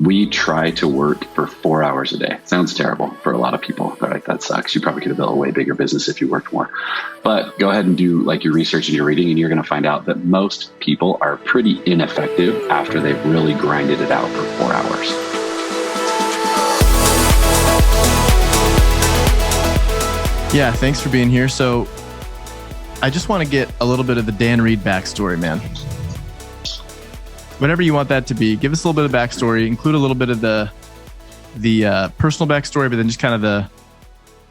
we try to work for 4 hours a day. Sounds terrible for a lot of people. They're like, that sucks. You probably could have built a way bigger business if you worked more. But go ahead and do like your research and your reading, and you're going to find out that most people are pretty ineffective after they've really grinded it out for 4 hours. Yeah, thanks for being here. So I just want to get a little bit of the Dan Reed backstory, man. Whatever you want that to be, give us a little bit of backstory, include a little bit of the personal backstory, but then just kind of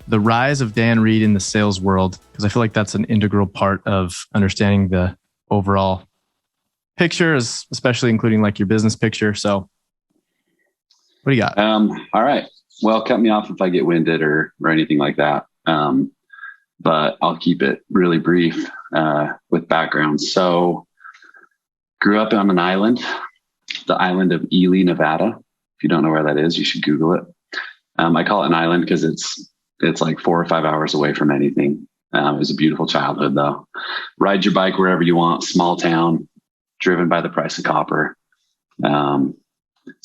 the rise of Dan Reed in the sales world, because I feel like that's an integral part of understanding the overall picture, especially including like your business picture. So what do you got? All right. Well, cut me off if I get winded or anything like that. But I'll keep it really brief with background. So grew up on an island, the island of Ely, Nevada. If you don't know where that is, you should Google it. I call it an island because it's like 4 or 5 hours away from anything. It was a beautiful childhood, though. Ride your bike wherever you want, small town, driven by the price of copper. So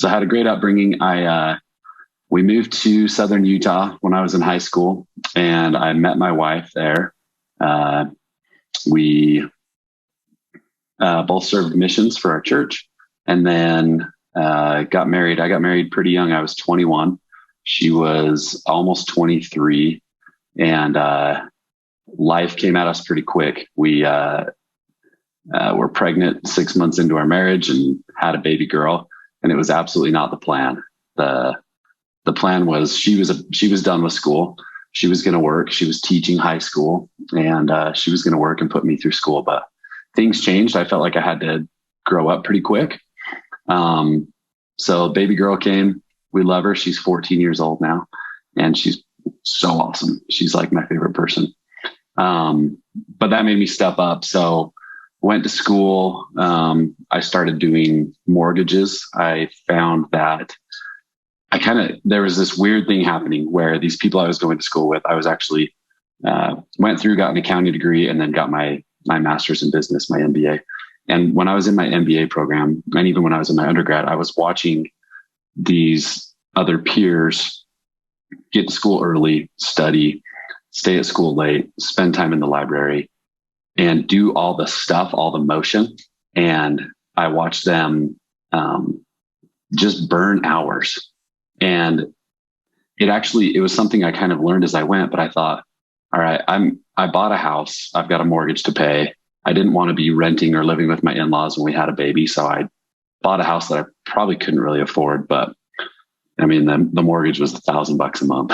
I had a great upbringing. We moved to Southern Utah when I was in high school, and I met my wife there. We both served missions for our church, and then got married. I got married pretty young. I was 21. She was almost 23, and life came at us pretty quick. We were pregnant 6 months into our marriage and had a baby girl, and it was absolutely not the plan. The plan was she was done with school. She was going to work. She was teaching high school, and she was going to work and put me through school. But things changed. I felt like I had to grow up pretty quick. So baby girl came. We love her. She's 14 years old now, and she's so awesome. She's like my favorite person. But that made me step up. So went to school. I started doing mortgages. I found that there was this weird thing happening where these people I was going to school with, I was actually, got an accounting degree and then got my master's in business, my MBA. And when I was in my MBA program, and even when I was in my undergrad, I was watching these other peers get to school early, study, stay at school late, spend time in the library, and do all the stuff, all the motion. And I watched them just burn hours. And it was something I kind of learned as I went, but I thought, all right, I bought a house. I've got a mortgage to pay. I didn't want to be renting or living with my in-laws when we had a baby. So I bought a house that I probably couldn't really afford, but I mean, the mortgage was $1,000 a month.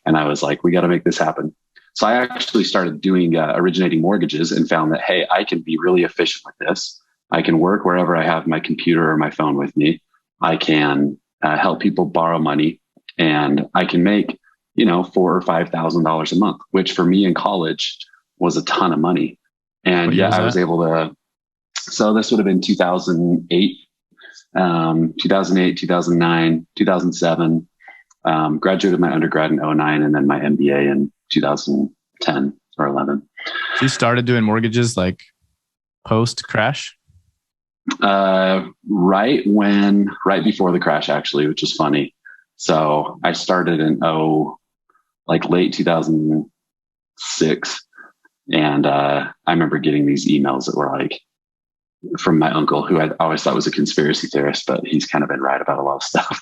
And I was like, we got to make this happen. So I actually started doing originating mortgages and found that, hey, I can be really efficient with this. I can work wherever I have my computer or my phone with me. I can help people borrow money, and I can make, $4,000 or $5,000 a month, which for me in college was a ton of money. And I was able to, so this would have been 2008, 2009, 2007, graduated my undergrad in 2009 and then my MBA in 2010 or 11. So you started doing mortgages like post crash? Right before the crash, actually, which is funny. So I started in late 2006. And I remember getting these emails that were like from my uncle, who I always thought was a conspiracy theorist, but he's kind of been right about a lot of stuff.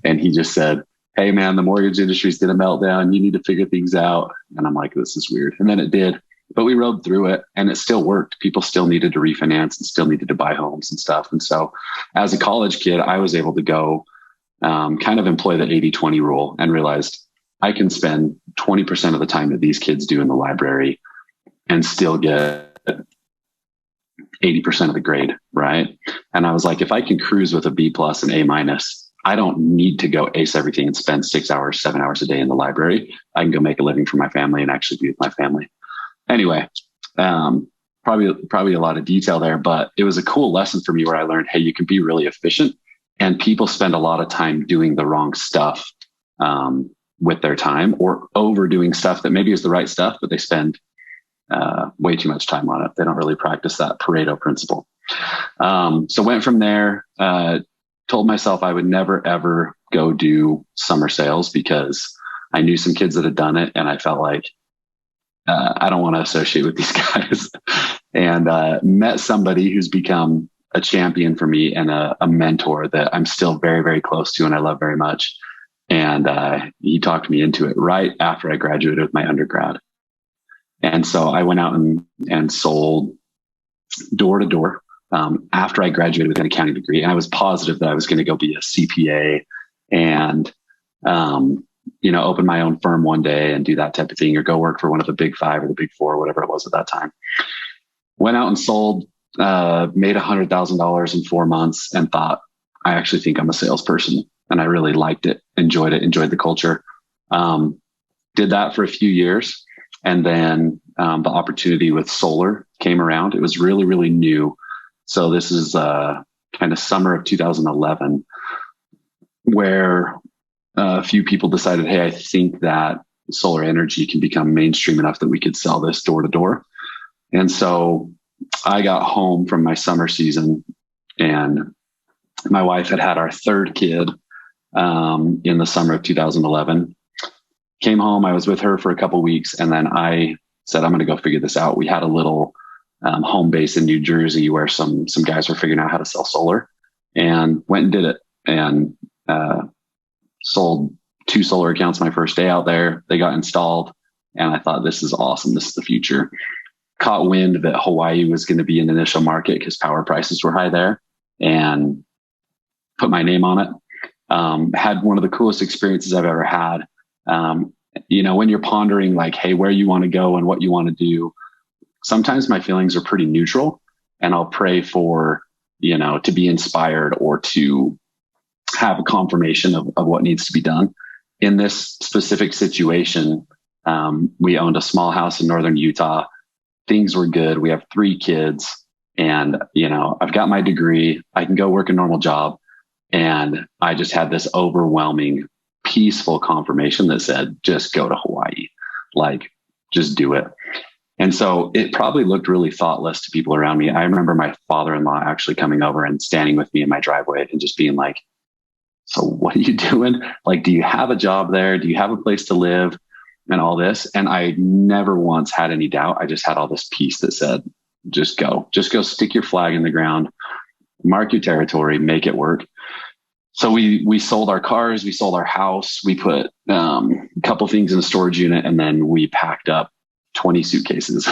And he just said, hey man, the mortgage industry's going to melt down. You need to figure things out. And I'm like, this is weird. And then it did. But we rode through it and it still worked. People still needed to refinance and still needed to buy homes and stuff. And so as a college kid, I was able to go kind of employ the 80-20 rule and realized I can spend 20% of the time that these kids do in the library and still get 80% of the grade, right? And I was like, if I can cruise with a B+ and A-, I don't need to go ace everything and spend 6 hours, 7 hours a day in the library. I can go make a living for my family and actually be with my family. Anyway, probably a lot of detail there, but it was a cool lesson for me where I learned, hey, you can be really efficient, and people spend a lot of time doing the wrong stuff with their time, or overdoing stuff that maybe is the right stuff, but they spend way too much time on it. They don't really practice that Pareto principle. So went from there, told myself I would never, ever go do summer sales because I knew some kids that had done it. And I felt like, I don't want to associate with these guys. And met somebody who's become a champion for me and a mentor that I'm still very, very close to and I love very much. And he talked me into it right after I graduated with my undergrad. And so I went out and sold door to door after I graduated with an accounting degree. And I was positive that I was going to go be a CPA and, open my own firm one day and do that type of thing, or go work for one of the big five or the big four, whatever it was at that time. Went out and sold, made $100,000 in 4 months and thought, I actually think I'm a salesperson. And I really liked it, enjoyed the culture. Did that for a few years. And then the opportunity with solar came around. It was really, really new. So this is kind of summer of 2011, where a few people decided, hey, I think that solar energy can become mainstream enough that we could sell this door to door. And so I got home from my summer season, and my wife had our third kid in the summer of 2011. Came home, I was with her for a couple of weeks, and then I said, I'm going to go figure this out. We had a little home base in New Jersey where some guys were figuring out how to sell solar, and went and did it, and sold 2 solar accounts my first day out there. They got installed, and I thought, this is awesome. This is the future. Caught wind that Hawaii was going to be an initial market because power prices were high there, and put my name on it. Had one of the coolest experiences I've ever had. When you're pondering like, hey, where you want to go and what you want to do, sometimes my feelings are pretty neutral, and I'll pray for, to be inspired or to have a confirmation of what needs to be done. In this specific situation, we owned a small house in northern Utah. Things were good. We have 3 kids, and, I've got my degree. I can go work a normal job. And I just had this overwhelming, peaceful confirmation that said, just go to Hawaii, like, just do it. And so it probably looked really thoughtless to people around me. I remember my father-in-law actually coming over and standing with me in my driveway and just being like, so what are you doing? Like, do you have a job there? Do you have a place to live and all this? And I never once had any doubt. I just had all this peace that said, just go stick your flag in the ground, mark your territory, make it work. So we sold our cars, we sold our house, we put a couple things in a storage unit, and then we packed up 20 suitcases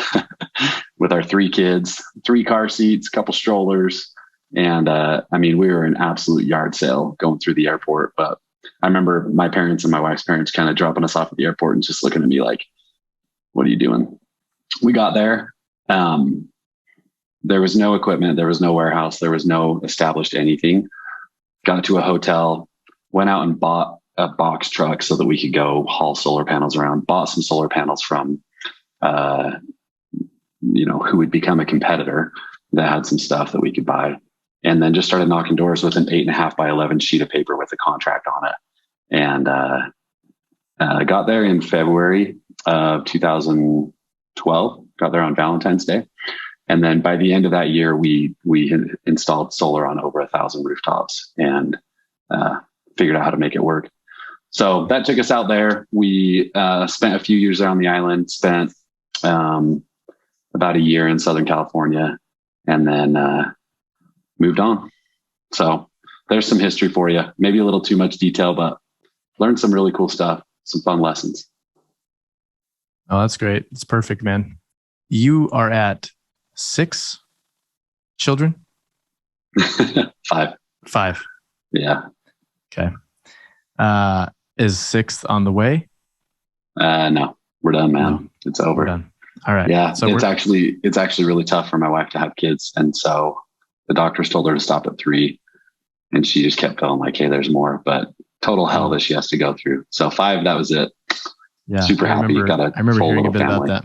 with our 3 kids, 3 car seats, couple strollers. And we were an absolute yard sale going through the airport. But I remember my parents and my wife's parents kind of dropping us off at the airport and just looking at me like, what are you doing? We got there. There was no equipment. There was no warehouse. There was no established anything. Got to a hotel, went out and bought a box truck so that we could go haul solar panels around, bought some solar panels from, who would become a competitor that had some stuff that we could buy. And then just started knocking doors with an 8.5 by 11 sheet of paper with a contract on it. And got there in February of 2012, got there on Valentine's Day. And then by the end of that year, we had installed solar on over 1,000 rooftops and figured out how to make it work. So that took us out there. We spent a few years there on the island, spent about a year in Southern California, and then moved on. So there's some history for you. Maybe a little too much detail, but learned some really cool stuff, some fun lessons. Oh, that's great. It's perfect, man. You are at 6 children? 5. 5. Yeah. Okay. Is 6th on the way? No, we're done, man. No, it's over. We're done. All right. Yeah. So it's actually really tough for my wife to have kids. And so the doctors told her to stop at 3, and she just kept feeling like, hey, there's more, but total hell that she has to go through. So 5, that was it. Yeah. Super happy. I remember hearing a bit about that.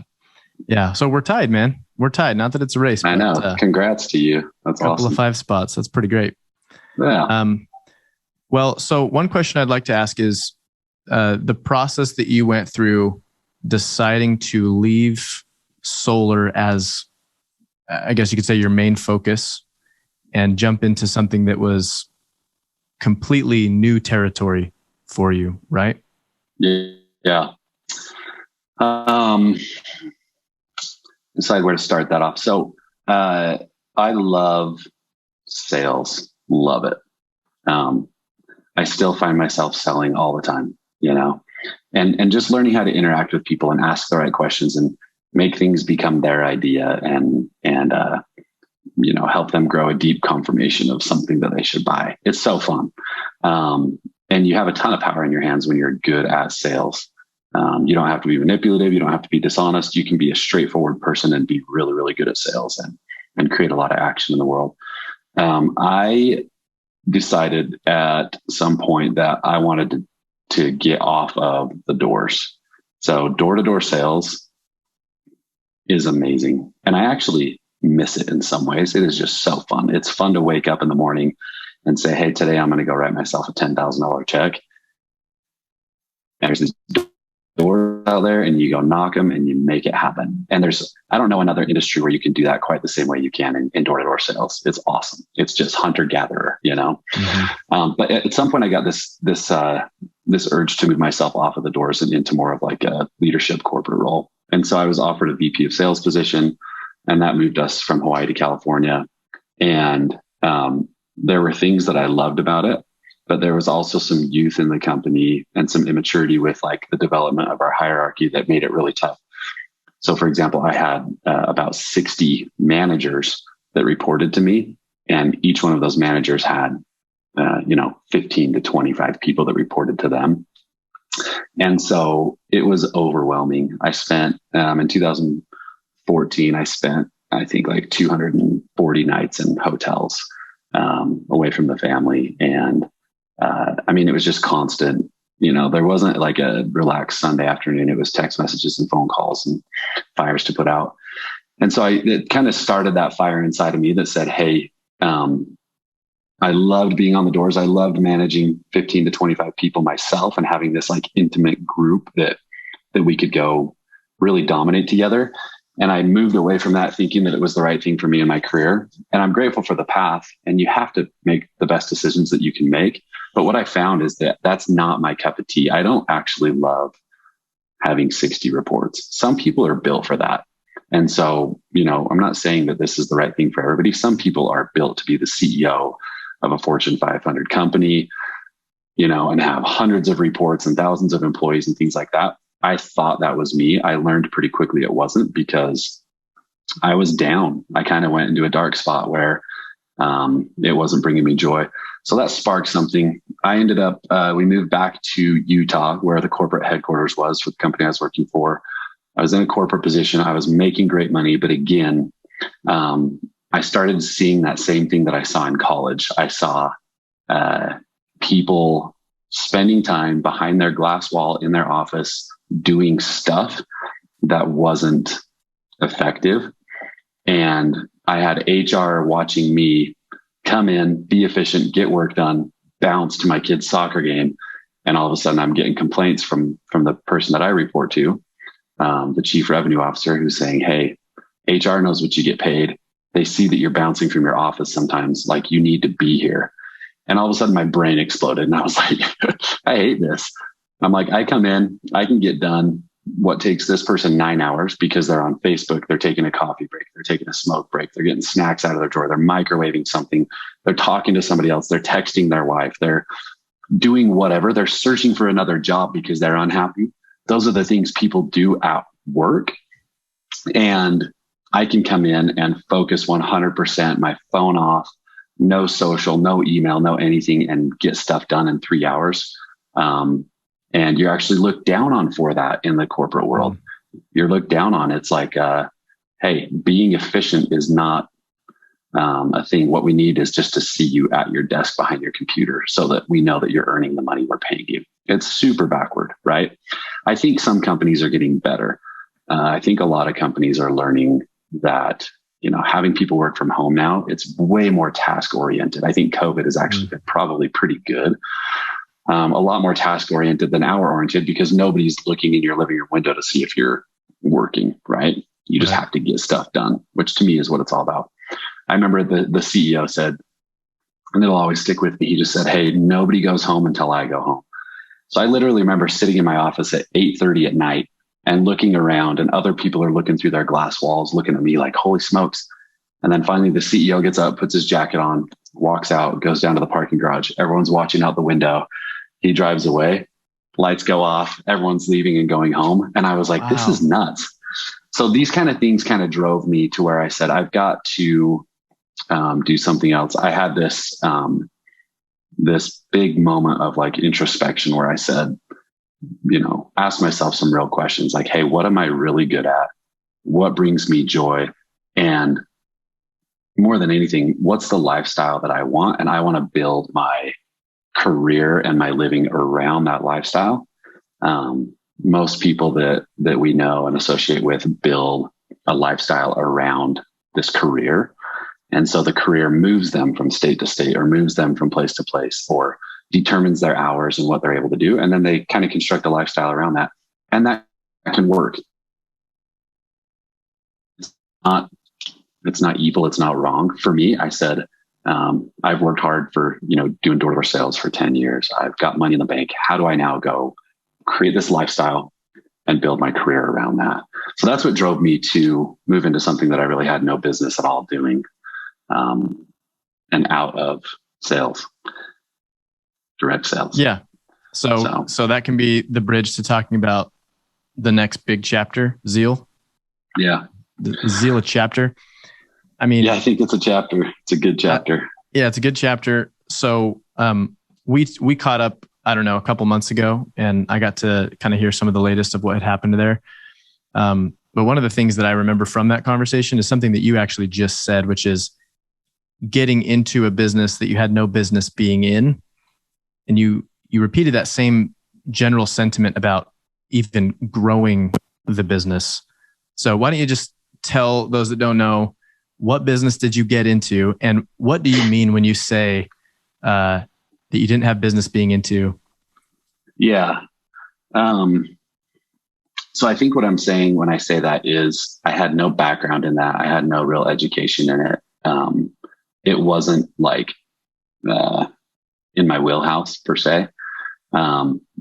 Yeah. So we're tied, man. We're tied. Not that it's a race. I know. Congrats to you. That's awesome. Couple of 5 spots. That's pretty great. Yeah. Well, so one question I'd like to ask is the process that you went through deciding to leave solar as, I guess you could say, your main focus and jump into something that was completely new territory for you, right? Yeah. Decide where to start that off. So I love sales, love it. I still find myself selling all the time, and just learning how to interact with people and ask the right questions and make things become their idea and help them grow a deep confirmation of something that they should buy. It's so fun. And you have a ton of power in your hands when you're good at sales. You don't have to be manipulative. You don't have to be dishonest. You can be a straightforward person and be really, really good at sales and create a lot of action in the world. I decided at some point that I wanted to get off of the doors. So door-to-door sales is amazing. And I actually miss it in some ways. It is just so fun. It's fun to wake up in the morning and say, hey, today I'm going to go write myself a $10,000 check. And there's these doors out there and you go knock them and you make it happen. And I don't know another industry where you can do that quite the same way you can in door-to-door sales. It's awesome. It's just hunter-gatherer, Mm-hmm. But at some point I got this urge to move myself off of the doors and into more of like a leadership corporate role. And so I was offered a VP of sales position, and that moved us from Hawaii to California. And there were things that I loved about it, but there was also some youth in the company and some immaturity with like the development of our hierarchy that made it really tough. So for example, I had about 60 managers that reported to me, and each one of those managers had, 15 to 25 people that reported to them. And so it was overwhelming. I spent, in 2014, I think like 240 nights in hotels, away from the family. And, it was just constant, there wasn't like a relaxed Sunday afternoon. It was text messages and phone calls and fires to put out. And so it kind of started that fire inside of me that said, hey, I loved being on the doors. I loved managing 15 to 25 people myself and having this like intimate group that we could go really dominate together. And I moved away from that thinking that it was the right thing for me in my career. And I'm grateful for the path, and you have to make the best decisions that you can make. But what I found is that that's not my cup of tea. I don't actually love having 60 reports. Some people are built for that. And so, I'm not saying that this is the right thing for everybody. Some people are built to be the CEO of a Fortune 500 company, and have hundreds of reports and thousands of employees and things like that. I thought that was me. I learned pretty quickly it wasn't, because I was down. I kind of went into a dark spot where it wasn't bringing me joy. So that sparked something. I ended up, we moved back to Utah, where the corporate headquarters was for the company I was working for. I was in a corporate position. I was making great money. But again, I started seeing that same thing that I saw in college. I saw people spending time behind their glass wall in their office doing stuff that wasn't effective. And I had HR watching me come in, be efficient, get work done, bounce to my kid's soccer game. And all of a sudden I'm getting complaints from the person that I report to, the chief revenue officer, who's saying, hey, HR knows what you get paid. They see that you're bouncing from your office sometimes, like you need to be here. And all of a sudden my brain exploded and I was like, I hate this. I'm like, I come in, I can get done what takes this person 9 hours because they're on Facebook. They're taking a coffee break. They're taking a smoke break. They're getting snacks out of their drawer. They're microwaving something. They're talking to somebody else. They're texting their wife. They're doing whatever. They're searching for another job because they're unhappy. Those are the things people do at work. And I can come in and focus 100%, my phone off, no social, no email, no anything, and get stuff done in 3 hours. And you're actually looked down on for that in the corporate world. You're looked down on. It's like, hey, being efficient is not a thing. What we need is just to see you at your desk behind your computer so that we know that you're earning the money we're paying you. It's super backward, right? I think some companies are getting better. I think a lot of companies are learning that, having people work from home now, it's way more task oriented. I think COVID has actually been probably pretty good. A lot more task oriented than hour oriented, because nobody's looking in your living room window to see if you're working, right? You just have to get stuff done, which to me is what it's all about. I remember the CEO said, and it'll always stick with me. He just said, "Hey, nobody goes home until I go home." So I literally remember sitting in my office at 8:30 at night and looking around, and other people are looking through their glass walls, looking at me like, holy smokes. And then finally the CEO gets up, puts his jacket on, walks out, goes down to the parking garage. Everyone's watching out the window. He drives away, lights go off, everyone's leaving and going home. And I was like, This is nuts. So these kind of things kind of drove me to where I said, I've got to do something else. I had this big moment of like introspection where I said, ask myself some real questions like, hey, what am I really good at? What brings me joy? And more than anything, what's the lifestyle that I want? And I want to build my career and my living around that lifestyle. Most people that we know and associate with build a lifestyle around this career. And so the career moves them from state to state or moves them from place to place or determines their hours and what they're able to do. And then they kind of construct a lifestyle around that. And that can work. It's not evil. It's not wrong. For me, I said, I've worked hard for, doing door-to-door sales for 10 years. I've got money in the bank. How do I now go create this lifestyle and build my career around that? So that's what drove me to move into something that I really had no business at all doing, and out of sales, direct sales. Yeah. So that can be the bridge to talking about the next big chapter, Zeal. Yeah. The Zeal chapter. I mean, yeah, I think it's a chapter. It's a good chapter. Yeah, it's a good chapter. So we caught up, I don't know, a couple months ago, and I got to kind of hear some of the latest of what had happened there. But one of the things that I remember from that conversation is something that you actually just said, which is getting into a business that you had no business being in. And you repeated that same general sentiment about even growing the business. So why don't you just tell those that don't know, what business did you get into? And what do you mean when you say that you didn't have business being into? Yeah. So I think what I'm saying when I say that is I had no background in that. I had no real education in it. It wasn't like in my wheelhouse per se.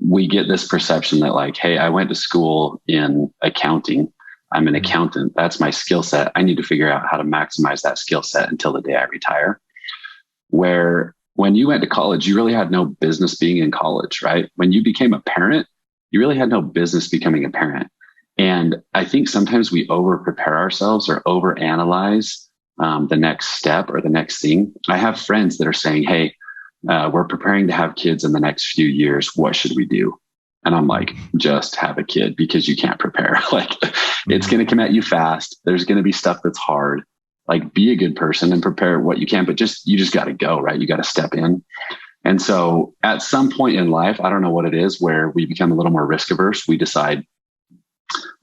We get this perception that like, hey, I went to school in accounting. I'm an accountant. That's my skill set. I need to figure out how to maximize that skill set until the day I retire. Where when you went to college, you really had no business being in college, right? When you became a parent, you really had no business becoming a parent. And I think sometimes we over prepare ourselves or over analyze the next step or the next thing. I have friends that are saying, hey, we're preparing to have kids in the next few years. What should we do? And I'm like, just have a kid because you can't prepare. Like it's going to come at you fast. There's going to be stuff that's hard. Like be a good person and prepare what you can, but you just got to go, right? You got to step in. And so at some point in life, I don't know what it is, where we become a little more risk averse. We decide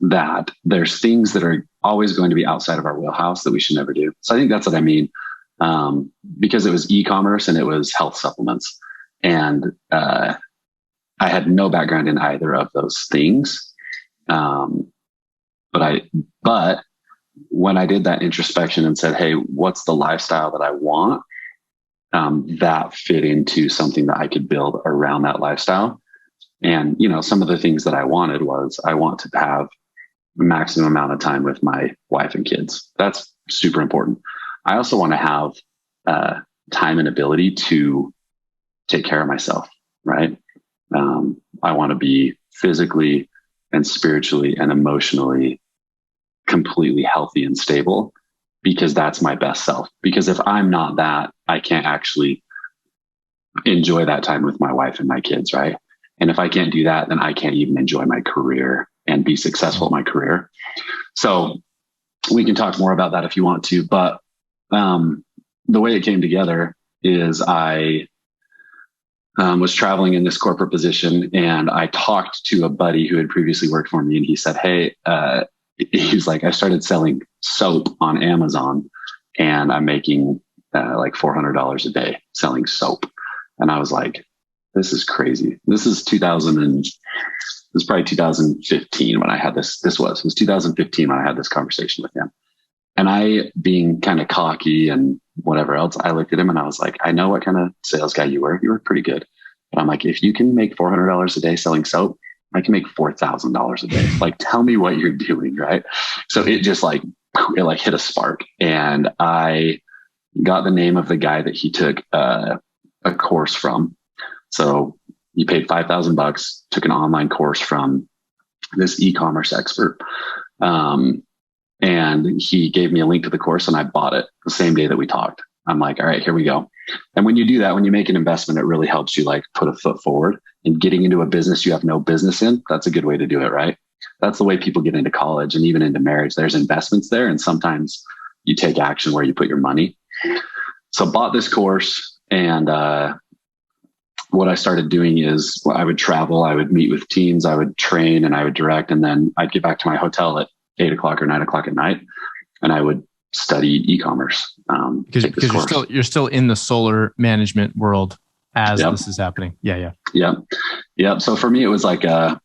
that there's things that are always going to be outside of our wheelhouse that we should never do. So I think that's what I mean. Because it was e-commerce and it was health supplements. And, I had no background in either of those things. But when I did that introspection and said, hey, what's the lifestyle that I want? That fit into something that I could build around that lifestyle. And, some of the things that I wanted was I want to have the maximum amount of time with my wife and kids. That's super important. I also want to have time and ability to take care of myself, right? I want to be physically and spiritually and emotionally completely healthy and stable because that's my best self. Because if I'm not that, I can't actually enjoy that time with my wife and my kids, right? And if I can't do that, then I can't even enjoy my career and be successful in my career. So we can talk more about that if you want to, but the way it came together is I was traveling in this corporate position and I talked to a buddy who had previously worked for me. And he said, hey, he's like, I started selling soap on Amazon and I'm making like $400 a day selling soap. And I was like, this is crazy. This is probably 2015 when I had this. It was 2015 when I had this conversation with him. And I, being kind of cocky and whatever else, I looked at him and I was like, I know what kind of sales guy you were. You were pretty good. But I'm like, if you can make $400 a day selling soap, I can make $4,000 a day. Like, tell me what you're doing. Right. So it just like, it like hit a spark. And I got the name of the guy that he took a course from. So he paid $5,000, took an online course from this e-commerce expert. And he gave me a link to the course and I bought it the same day that we talked. I'm like, all right, here we go. And when you do that, when you make an investment, it really helps you like put a foot forward. And getting into a business you have no business in, that's a good way to do it, right? That's the way people get into college and even into marriage. There's investments there. And sometimes you take action where you put your money. So bought this course, and what I started doing is I would travel, I would meet with teams, I would train, and I would direct. And then I'd get back to my hotel at 8 o'clock or 9 o'clock at night, and I would study e-commerce. Because you're still in the solar management world as Yep. this is happening. Yeah. Yep. So for me, it was like I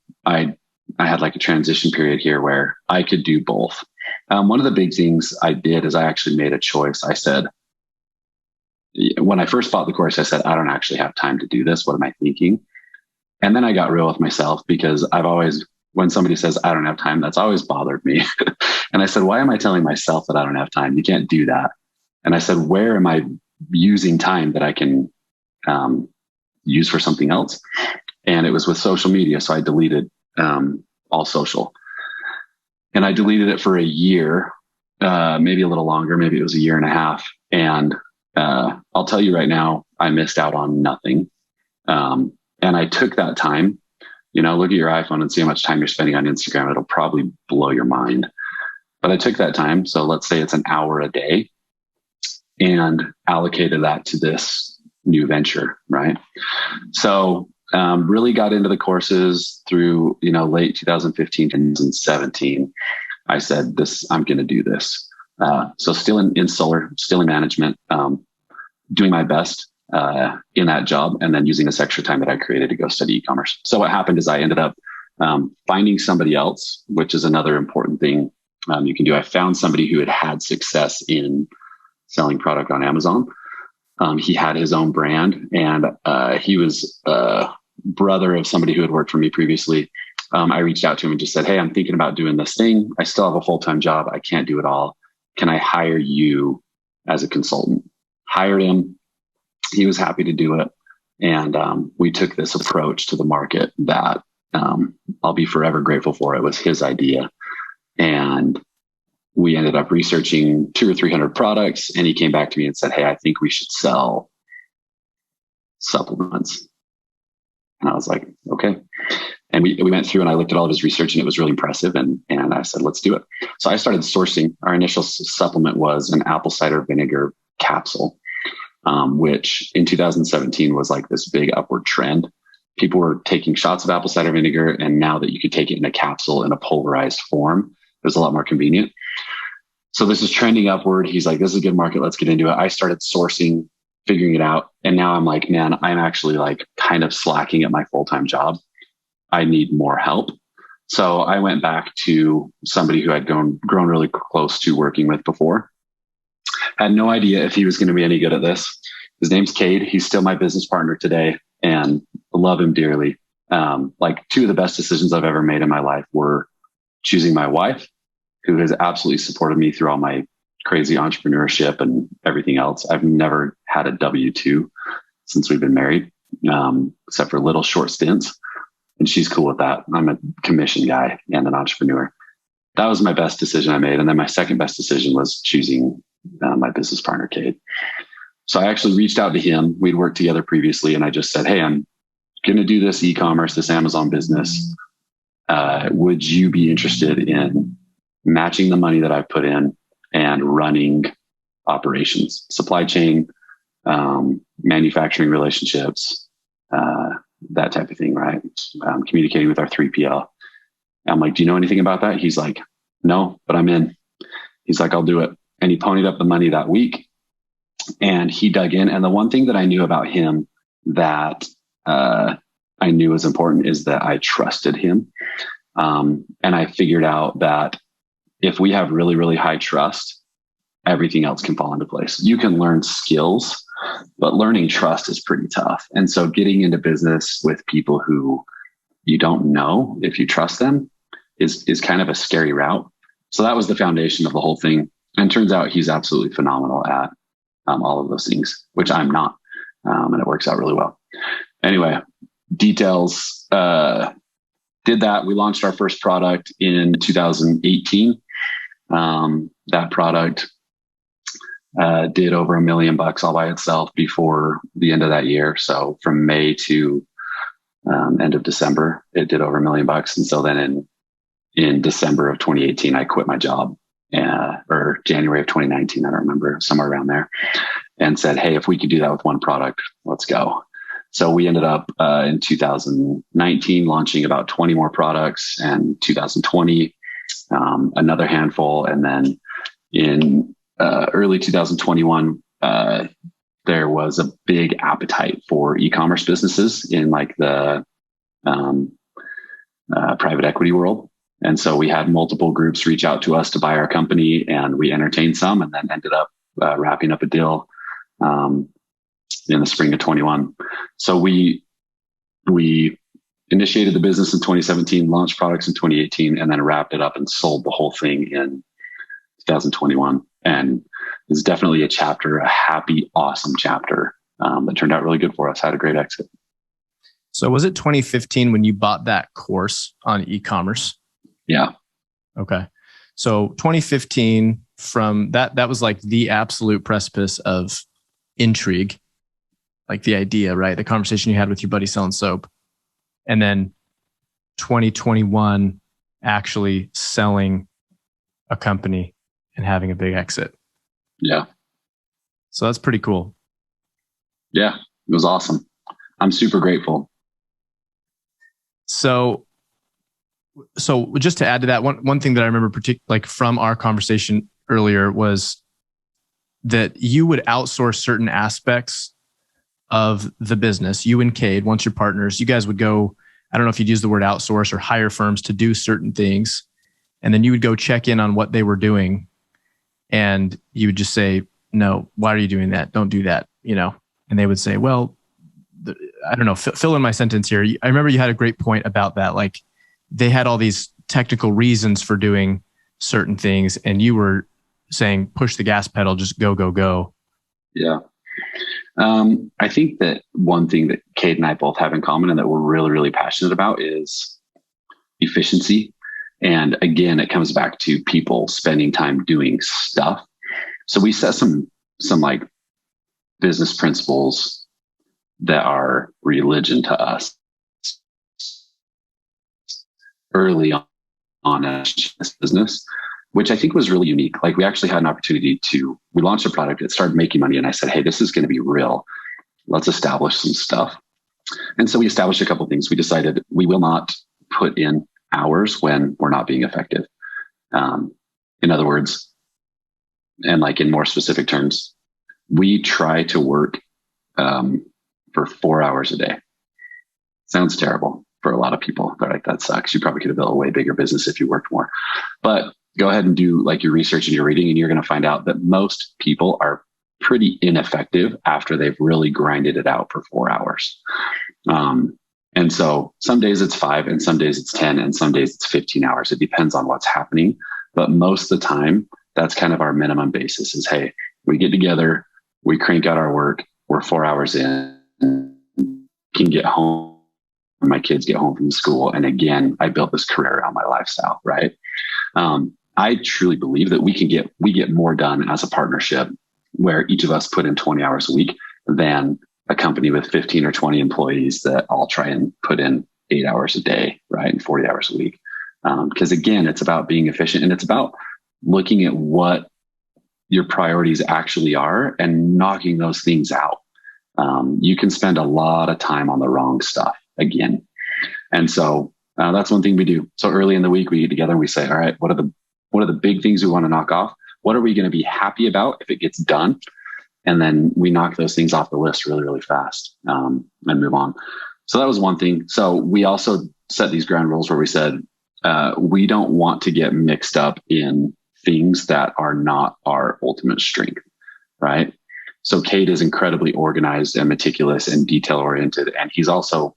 had like a transition period here where I could do both. One of the big things I did is I actually made a choice. I said, when I first bought the course, I said, I don't actually have time to do this. What am I thinking? And then I got real with myself, because I've always, when somebody says I don't have time, that's always bothered me. And I said, why am I telling myself that I don't have time? You can't do that. And I said, where am I using time that I can use for something else? And it was with social media. So I deleted all social. And I deleted it for a year, maybe a little longer. Maybe it was a year and a half. And I'll tell you right now, I missed out on nothing. And I took that time, look at your iPhone and see how much time you're spending on Instagram. It'll probably blow your mind. But I took that time. So let's say it's an hour a day, and allocated that to this new venture. Right. So, really got into the courses through, late 2015 and 2017. I said I'm going to do this. So still in solar, still in management, doing my best in that job, and then using this extra time that I created to go study e-commerce. So what happened is I ended up finding somebody else, which is another important thing you can do. I found somebody who had success in selling product on Amazon. He had his own brand, and he was a brother of somebody who had worked for me previously. I reached out to him and just said, hey, I'm thinking about doing this thing. I still have a full-time job. I can't do it all. Can I hire you as a consultant? Hired him. He was happy to do it. And we took this approach to the market that I'll be forever grateful for. It was his idea. And we ended up researching 200 or 300 products. And he came back to me and said, hey, I think we should sell supplements. And I was like, okay. And we went through and I looked at all of his research, and it was really impressive. And I said, let's do it. So I started sourcing. Our initial supplement was an apple cider vinegar capsule, which in 2017 was like this big upward trend. People were taking shots of apple cider vinegar, and now that you could take it in a capsule in a pulverized form, it was a lot more convenient. So this is trending upward. He's like, this is a good market. Let's get into it. I started sourcing, figuring it out. And now I'm like, man, I'm actually like kind of slacking at my full-time job. I need more help. So I went back to somebody who I'd grown really close to working with before. Had no idea if he was going to be any good at this. His name's Cade. He's still my business partner today, and I love him dearly. Like, two of the best decisions I've ever made in my life were choosing my wife, who has absolutely supported me through all my crazy entrepreneurship and everything else. I've never had a W-2 since we've been married, except for little short stints. And she's cool with that. I'm a commission guy and an entrepreneur. That was my best decision I made. And then my second best decision was choosing my business partner, Cade. So I actually reached out to him. We'd worked together previously. And I just said, hey, I'm going to do this e-commerce, this Amazon business. Would you be interested in matching the money that I've put in and running operations, supply chain, manufacturing relationships, that type of thing, right? Communicating with our 3PL. I'm like, do you know anything about that? He's like, no, but I'm in. He's like, I'll do it. And he ponied up the money that week, and he dug in. And the one thing that I knew about him that I knew was important is that I trusted him. And I figured out that if we have really, really high trust, everything else can fall into place. You can learn skills, but learning trust is pretty tough. And so getting into business with people who you don't know if you trust them is kind of a scary route. So that was the foundation of the whole thing. And it turns out he's absolutely phenomenal at all of those things, which I'm not. And it works out really well. Anyway, details, did that. We launched our first product in 2018. That product did over $1 million all by itself before the end of that year. So from May to end of December, it did over $1 million. And so then in December of 2018, I quit my job, or January of 2019, I don't remember, somewhere around there, and said, hey, if we could do that with one product, let's go. So we ended up in 2019 launching about 20 more products, and 2020, another handful. And then in early 2021, there was a big appetite for e-commerce businesses in like the private equity world. And so we had multiple groups reach out to us to buy our company, and we entertained some, and then ended up wrapping up a deal in the spring of 21. So we initiated the business in 2017, launched products in 2018, and then wrapped it up and sold the whole thing in 2021. And it's definitely a chapter, a happy, awesome chapter that turned out really good for us. Had a great exit. So was it 2015 when you bought that course on e-commerce? Yeah. Okay. So 2015, from that was like the absolute precipice of intrigue, like the idea, right? The conversation you had with your buddy selling soap. And then 2021, actually selling a company and having a big exit. Yeah. So that's pretty cool. Yeah, it was awesome. I'm super grateful. So just to add to that, one thing that I remember like from our conversation earlier was that you would outsource certain aspects of the business. You and Cade, once you're partners, you guys would go, I don't know if you'd use the word outsource or hire firms to do certain things. And then you would go check in on what they were doing. And you would just say, no, why are you doing that? Don't do that. And they would say, well, I don't know, fill in my sentence here. I remember you had a great point about that. Like they had all these technical reasons for doing certain things, and you were saying, push the gas pedal, just go, go, go. Yeah. I think that one thing that Cade and I both have in common and that we're really, really passionate about is efficiency. And again, it comes back to people spending time doing stuff. So we set some like business principles that are religion to us early on in this business, which I think was really unique. Like we actually had an opportunity we launched a product that started making money. And I said, hey, this is going to be real. Let's establish some stuff. And so we established a couple of things. We decided we will not put in hours when we're not being effective. In other words, and like in more specific terms, we try to work for 4 hours a day. Sounds terrible for a lot of people. They're like, that sucks. You probably could have built a way bigger business if you worked more. But go ahead and do like your research and your reading, and you're going to find out that most people are pretty ineffective after they've really grinded it out for 4 hours. And so some days it's 5, and some days it's 10, and some days it's 15 hours. It depends on what's happening. But most of the time, that's kind of our minimum basis is, hey, we get together, we crank out our work, we're 4 hours in, can get home, my kids get home from school. And again, I built this career around my lifestyle, right? I truly believe that we get more done as a partnership where each of us put in 20 hours a week than a company with 15 or 20 employees that all try and put in 8 hours a day, right? And 40 hours a week. Because again, it's about being efficient, and it's about looking at what your priorities actually are and knocking those things out. You can spend a lot of time on the wrong stuff again. And so that's one thing we do. So early in the week, we get together and we say, all right, what are the big things we want to knock off? What are we going to be happy about if it gets done? And then we knock those things off the list really, really fast and move on. So that was one thing. So we also set these ground rules where we said, we don't want to get mixed up in things that are not our ultimate strength, right? So Cade is incredibly organized and meticulous and detail oriented. And he's also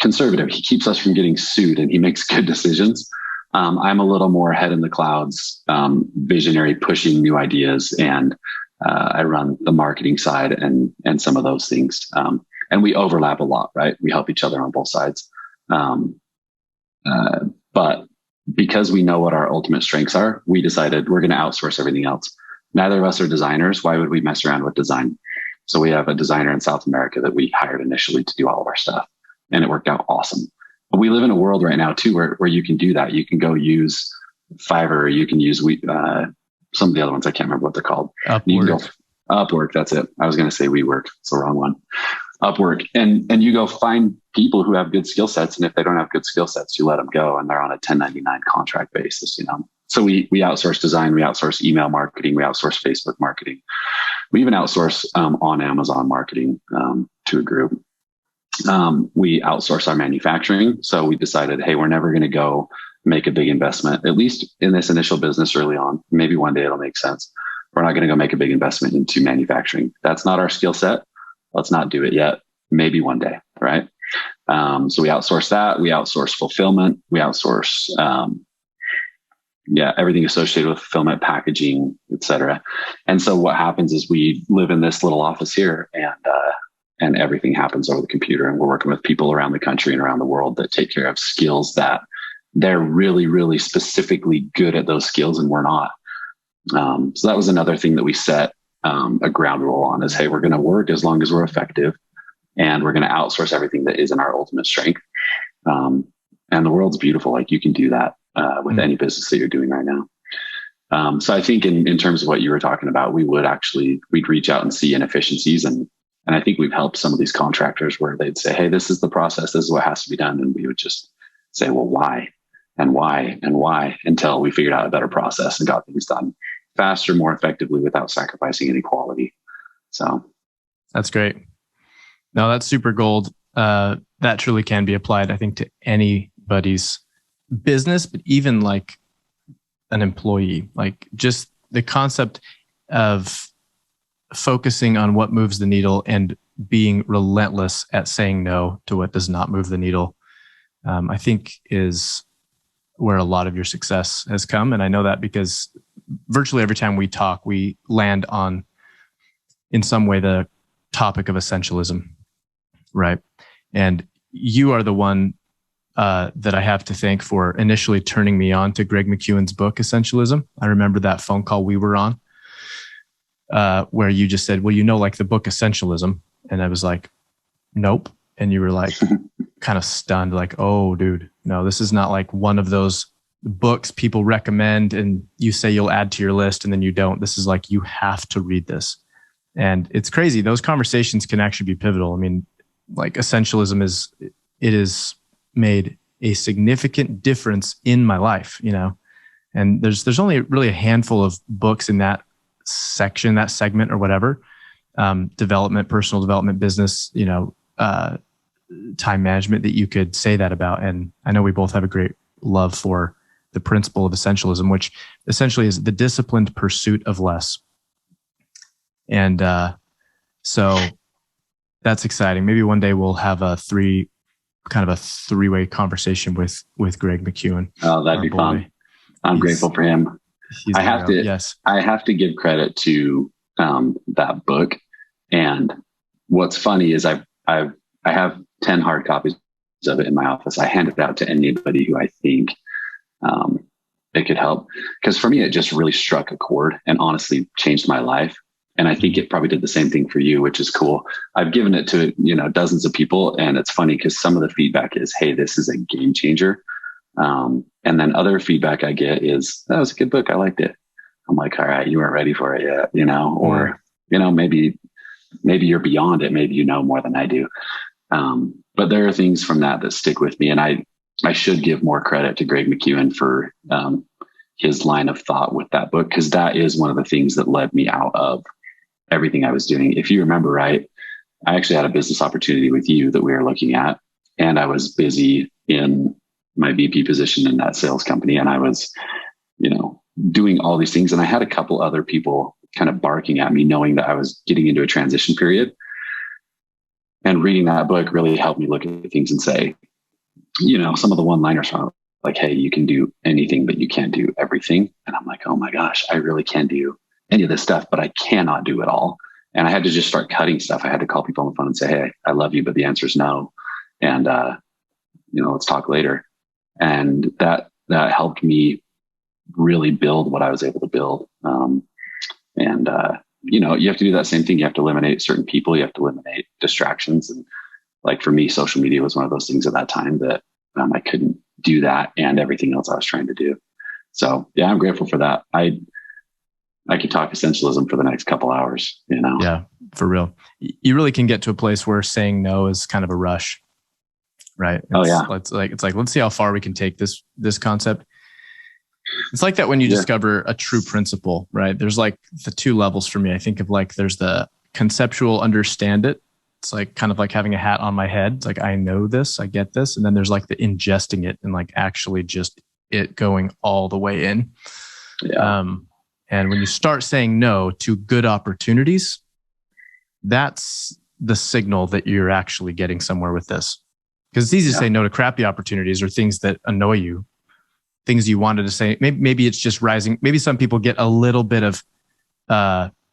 conservative. He keeps us from getting sued and he makes good decisions. I'm a little more head in the clouds, visionary, pushing new ideas. And I run the marketing side and some of those things. And we overlap a lot, right? We help each other on both sides. But because we know what our ultimate strengths are, we decided we're going to outsource everything else. Neither of us are designers. Why would we mess around with design? So we have a designer in South America that we hired initially to do all of our stuff. And it worked out awesome. But we live in a world right now too, where you can do that. You can go use Fiverr. You can use some of the other ones. I can't remember what they're called. Upwork. That's it. I was going to say WeWork. It's the wrong one. Upwork. And you go find people who have good skill sets. And if they don't have good skill sets, you let them go and they're on a 1099 contract basis, So we outsource design, we outsource email marketing, we outsource Facebook marketing. We even outsource on Amazon marketing to a group. We outsource our manufacturing. So we decided, hey, we're never going to go make a big investment, at least in this initial business early on. Maybe one day it'll make sense. We're not going to go make a big investment into manufacturing. That's not our skill set. Let's not do it yet. Maybe one day, right? So we outsource that. We outsource fulfillment. We outsource, everything associated with fulfillment, packaging, et cetera. And so what happens is we live in this little office here and everything happens over the computer. And we're working with people around the country and around the world that take care of skills that they're really, really specifically good at those skills and we're not. So that was another thing that we set a ground rule on is, hey, we're going to work as long as we're effective and we're going to outsource everything that isn't our ultimate strength. And the world's beautiful. Like you can do that with any business that you're doing right now. So I think in terms of what you were talking about, we'd reach out and see inefficiencies. And I think we've helped some of these contractors where they'd say, hey, this is the process. This is what has to be done. And we would just say, well, why and why and why until we figured out a better process and got things done faster, more effectively without sacrificing any quality. So that's great. No, that's super gold. That truly can be applied, I think, to anybody's business, but even like an employee, like just the concept of focusing on what moves the needle and being relentless at saying no to what does not move the needle, I think is where a lot of your success has come. And I know that because virtually every time we talk, we land on, in some way, the topic of essentialism, right? And you are the one that I have to thank for initially turning me on to Greg McKeown's book, Essentialism. I remember that phone call we were on where you just said, well, like the book Essentialism. And I was like, nope. And you were like kind of stunned, like, oh, dude, no, this is not like one of those books people recommend and you say you'll add to your list and then you don't. This is like, you have to read this. And it's crazy. Those conversations can actually be pivotal. I mean, like essentialism is made a significant difference in my life, and there's only really a handful of books in that section, that segment or whatever, development, personal development, business, time management that you could say that about. And I know we both have a great love for the principle of essentialism, which essentially is the disciplined pursuit of less. And so that's exciting. Maybe one day we'll have a three-way conversation with Greg McKeown. Oh, that'd be fun. I'm grateful for him. I have to give credit to that book. And what's funny is I have 10 hard copies of it in my office. I hand it out to anybody who I think it could help. Because for me, it just really struck a chord and honestly changed my life. And I think it probably did the same thing for you, which is cool. I've given it to, dozens of people. And it's funny because some of the feedback is, hey, this is a game changer. And then other feedback I get is, that was a good book. I liked it. I'm like, all right, you weren't ready for it yet, or, maybe you're beyond it. Maybe you know more than I do. But there are things from that stick with me. And I should give more credit to Greg McKeown for his line of thought with that book, because that is one of the things that led me out of everything I was doing. If you remember right, I actually had a business opportunity with you that we were looking at, and I was busy in my VP position in that sales company. And I was, doing all these things. And I had a couple other people kind of barking at me, knowing that I was getting into a transition period. And reading that book really helped me look at things and say, some of the one-liners are like, hey, you can do anything, but you can't do everything. And I'm like, oh my gosh, I really can do any of this stuff, but I cannot do it all. And I had to just start cutting stuff. I had to call people on the phone and say, hey, I love you, but the answer is no. And, let's talk later. And that helped me really build what I was able to build. You have to do that same thing. You have to eliminate certain people. You have to eliminate distractions. And like for me, social media was one of those things at that time that I couldn't do that and everything else I was trying to do. So yeah, I'm grateful for that. I could talk essentialism for the next couple hours, Yeah, for real. You really can get to a place where saying no is kind of a rush, right? It's like, let's see how far we can take this concept. It's like that when you discover a true principle, right? There's like the two levels for me. I think of like, there's the conceptual understand it. It's like kind of like having a hat on my head. It's like, I know this, I get this. And then there's like the ingesting it and like actually just it going all the way in. Yeah. And when you start saying no to good opportunities, that's the signal that you're actually getting somewhere with this. Because it's easy to say no to crappy opportunities or things that annoy you, things you wanted to say. Maybe it's just rising. Maybe some people get a little bit of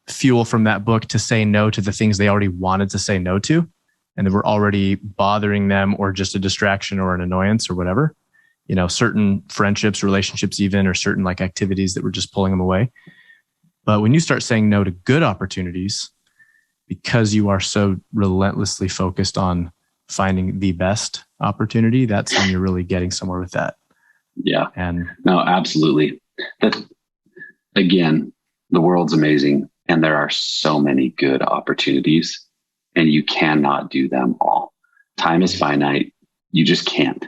fuel from that book to say no to the things they already wanted to say no to, and that were already bothering them or just a distraction or an annoyance or whatever. Certain friendships, relationships even, or certain like activities that were just pulling them away. But when you start saying no to good opportunities, because you are so relentlessly focused on finding the best opportunity, that's when you're really getting somewhere with that. Yeah. And no, absolutely. Again, the world's amazing and there are so many good opportunities and you cannot do them all. Time is finite. You just can't.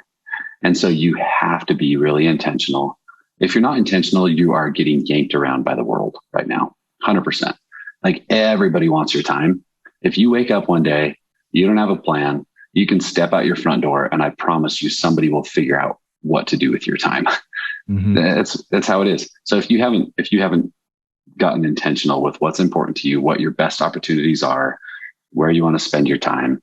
And so you have to be really intentional. If you're not intentional, you are getting yanked around by the world right now. 100%. Like everybody wants your time. If you wake up one day, you don't have a plan, you can step out your front door and I promise you somebody will figure out what to do with your time. Mm-hmm. That's how it is. So if you haven't gotten intentional with what's important to you, what your best opportunities are, where you want to spend your time,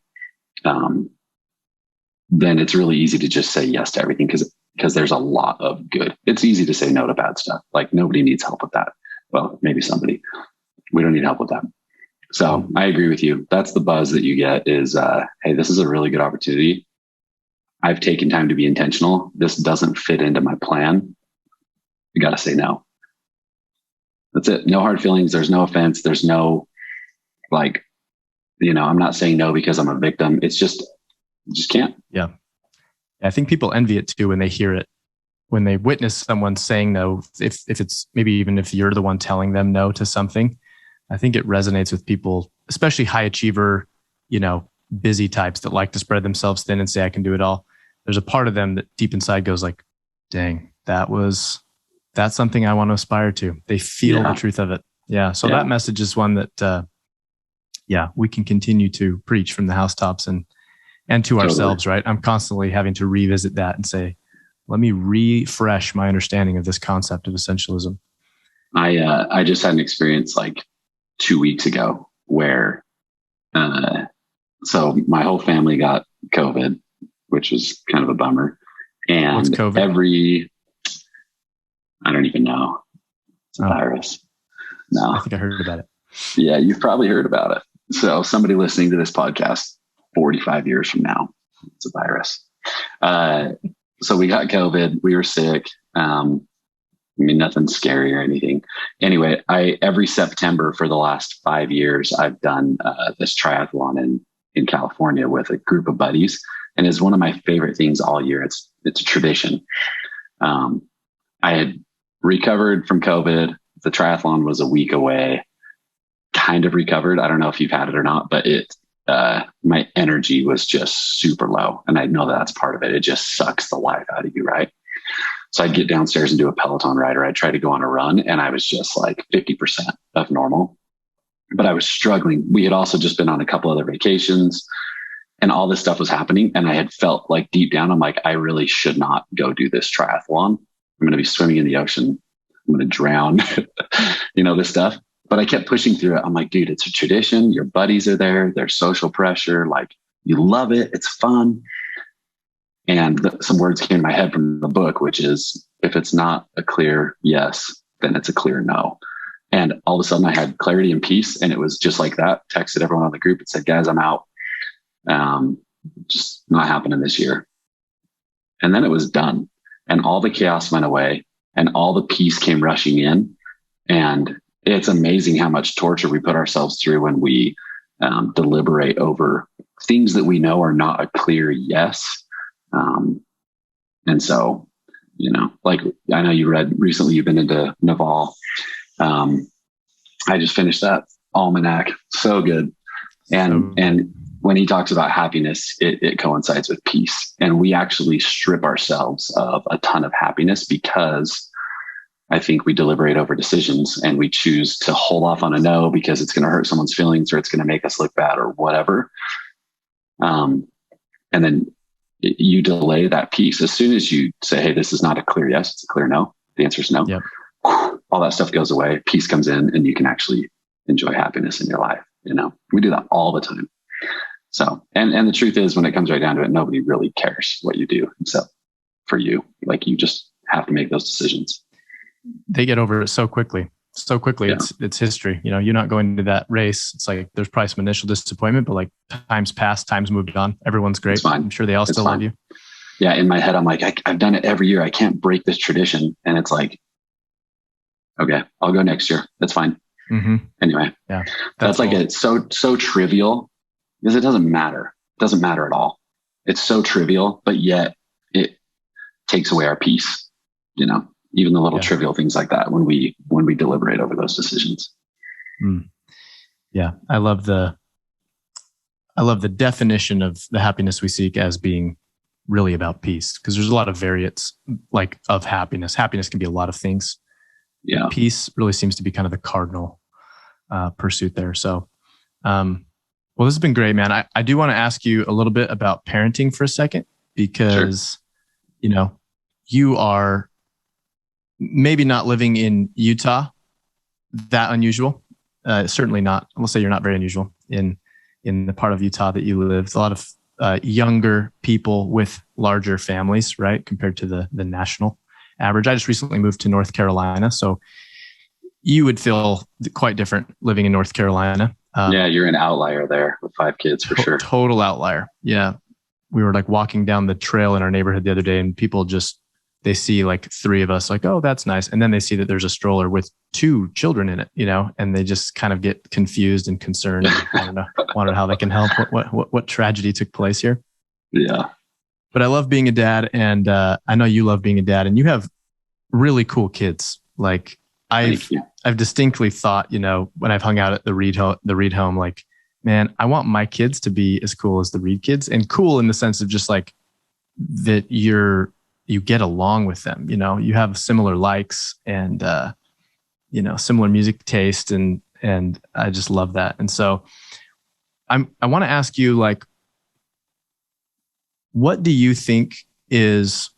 then it's really easy to just say yes to everything because there's a lot of good. It's easy to say no to bad stuff. Like nobody needs help with that. Well, maybe somebody. We don't need help with that. So I agree with you. That's the buzz that you get is, hey, this is a really good opportunity. I've taken time to be intentional. This doesn't fit into my plan. You got to say no. That's it. No hard feelings. There's no offense. There's no I'm not saying no because I'm a victim. It's just, you just can't. Yeah. I think people envy it too when they hear it, when they witness someone saying no, if it's maybe even if you're the one telling them no to something. I think it resonates with people, especially high achiever, busy types that like to spread themselves thin and say, I can do it all. There's a part of them that deep inside goes like, dang, that's something I want to aspire to. They feel the truth of it. Yeah. So that message is one that, we can continue to preach from the housetops and to ourselves, right? I'm constantly having to revisit that and say, let me refresh my understanding of this concept of essentialism. I just had an experience like 2 weeks ago where, so my whole family got COVID, which was kind of a bummer. And what's COVID? I don't even know. It's a virus. No. I think I heard about it. Yeah, you've probably heard about it. So somebody listening to this podcast 45 years from now, it's a virus. So we got COVID. We were sick. Nothing scary or anything. Anyway, every September for the last 5 years, I've done this triathlon in California with a group of buddies, and it's one of my favorite things all year. It's a tradition. I had recovered from COVID. The triathlon was a week away. Kind of recovered. I don't know if you've had it or not, but my energy was just super low, and I know that's part of it. It just sucks the life out of you, right? So I'd get downstairs and do a Peloton ride, or I'd try to go on a run, and I was just like 50% of normal, but I was struggling. We had also just been on a couple other vacations and all this stuff was happening. And I had felt like deep down, I'm like, I really should not go do this triathlon. I'm going to be swimming in the ocean. I'm going to drown, this stuff. But I kept pushing through it. I'm like, dude, it's a tradition. Your buddies are there. There's social pressure. Like, you love it. It's fun. And some words came in my head from the book, which is, if it's not a clear yes, then it's a clear no. And all of a sudden I had clarity and peace. And it was just like that. Texted everyone on the group and said, guys, I'm out. Just not happening this year. And then it was done. And all the chaos went away and all the peace came rushing in. And it's amazing how much torture we put ourselves through when we deliberate over things that we know are not a clear yes. And so, like, I know you read recently, you've been into Naval. I just finished that almanac. So good. And when he talks about happiness, it coincides with peace. And we actually strip ourselves of a ton of happiness because I think we deliberate over decisions and we choose to hold off on a no because it's going to hurt someone's feelings or it's going to make us look bad or whatever. And then you delay that peace. As soon as you say, hey, this is not a clear yes, it's a clear no. The answer is no. Yep. All that stuff goes away. Peace comes in and you can actually enjoy happiness in your life. We do that all the time. So, and the truth is, when it comes right down to it, nobody really cares what you do except for you. Like, you just have to make those decisions. They get over it so quickly. Yeah. It's history. You're not going to that race. It's like, there's probably some initial disappointment, but like, time's passed, time's moved on. Everyone's great. I'm sure they all still love you. Yeah. In my head, I'm like, I've done it every year. I can't break this tradition. And it's like, okay, I'll go next year. That's fine. Mm-hmm. Anyway, yeah, that's like, it's so trivial because it doesn't matter. It doesn't matter at all. It's so trivial, but yet it takes away our peace, even the little trivial things like that when we deliberate over those decisions. Yeah. I love the definition of the happiness we seek as being really about peace, because there's a lot of variants of happiness. Happiness can be a lot of things. Yeah. Peace really seems to be kind of the cardinal pursuit there. So, well, this has been great, man. I do want to ask you a little bit about parenting for a second, because, you are maybe not living in Utah that unusual. Certainly not. We'll say you're not very unusual in the part of Utah that you live. There's a lot of younger people with larger families, right? Compared to the national average. I just recently moved to North Carolina, so you would feel quite different living in North Carolina. Yeah, you're an outlier there with 5 kids for sure. Total outlier. Yeah. We were like walking down the trail in our neighborhood the other day, and people they see like 3 of us, like, oh, that's nice. And then they see that there's a stroller with 2 children in it, and they just kind of get confused and concerned. I don't know, wonder how they can help. What tragedy took place here? Yeah. But I love being a dad, and I know you love being a dad, and you have really cool kids. Like, I've distinctly thought, when I've hung out at the Reed home, like, man, I want my kids to be as cool as the Reed kids, and cool in the sense of just like that you get along with them, you have similar likes and, similar music taste. And I just love that. And so I want to ask you, like, what do you think is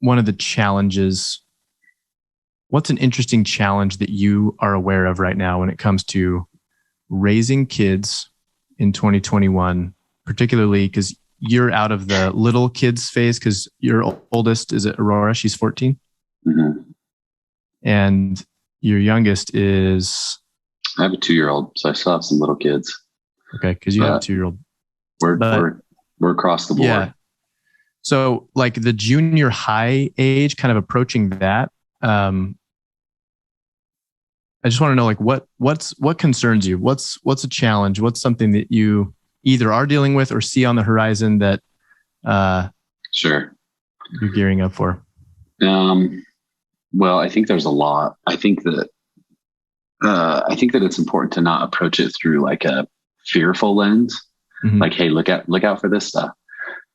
one of the challenges? What's an interesting challenge that you are aware of right now when it comes to raising kids in 2021, particularly because you're out of the little kids phase, because your oldest, is it Aurora? She's 14. Mm-hmm. And your youngest is? I have a 2-year-old, so I still have some little kids. Okay, because you have a 2-year-old. We're across the board. Yeah. So like the junior high age, kind of approaching that. I just want to know, like, what concerns you? What's a challenge? What's something that you either are dealing with or see on the horizon that sure you're gearing up for? Well, I think there's a lot. I think that it's important to not approach it through like a fearful lens. Mm-hmm. Like, hey, look out for this stuff.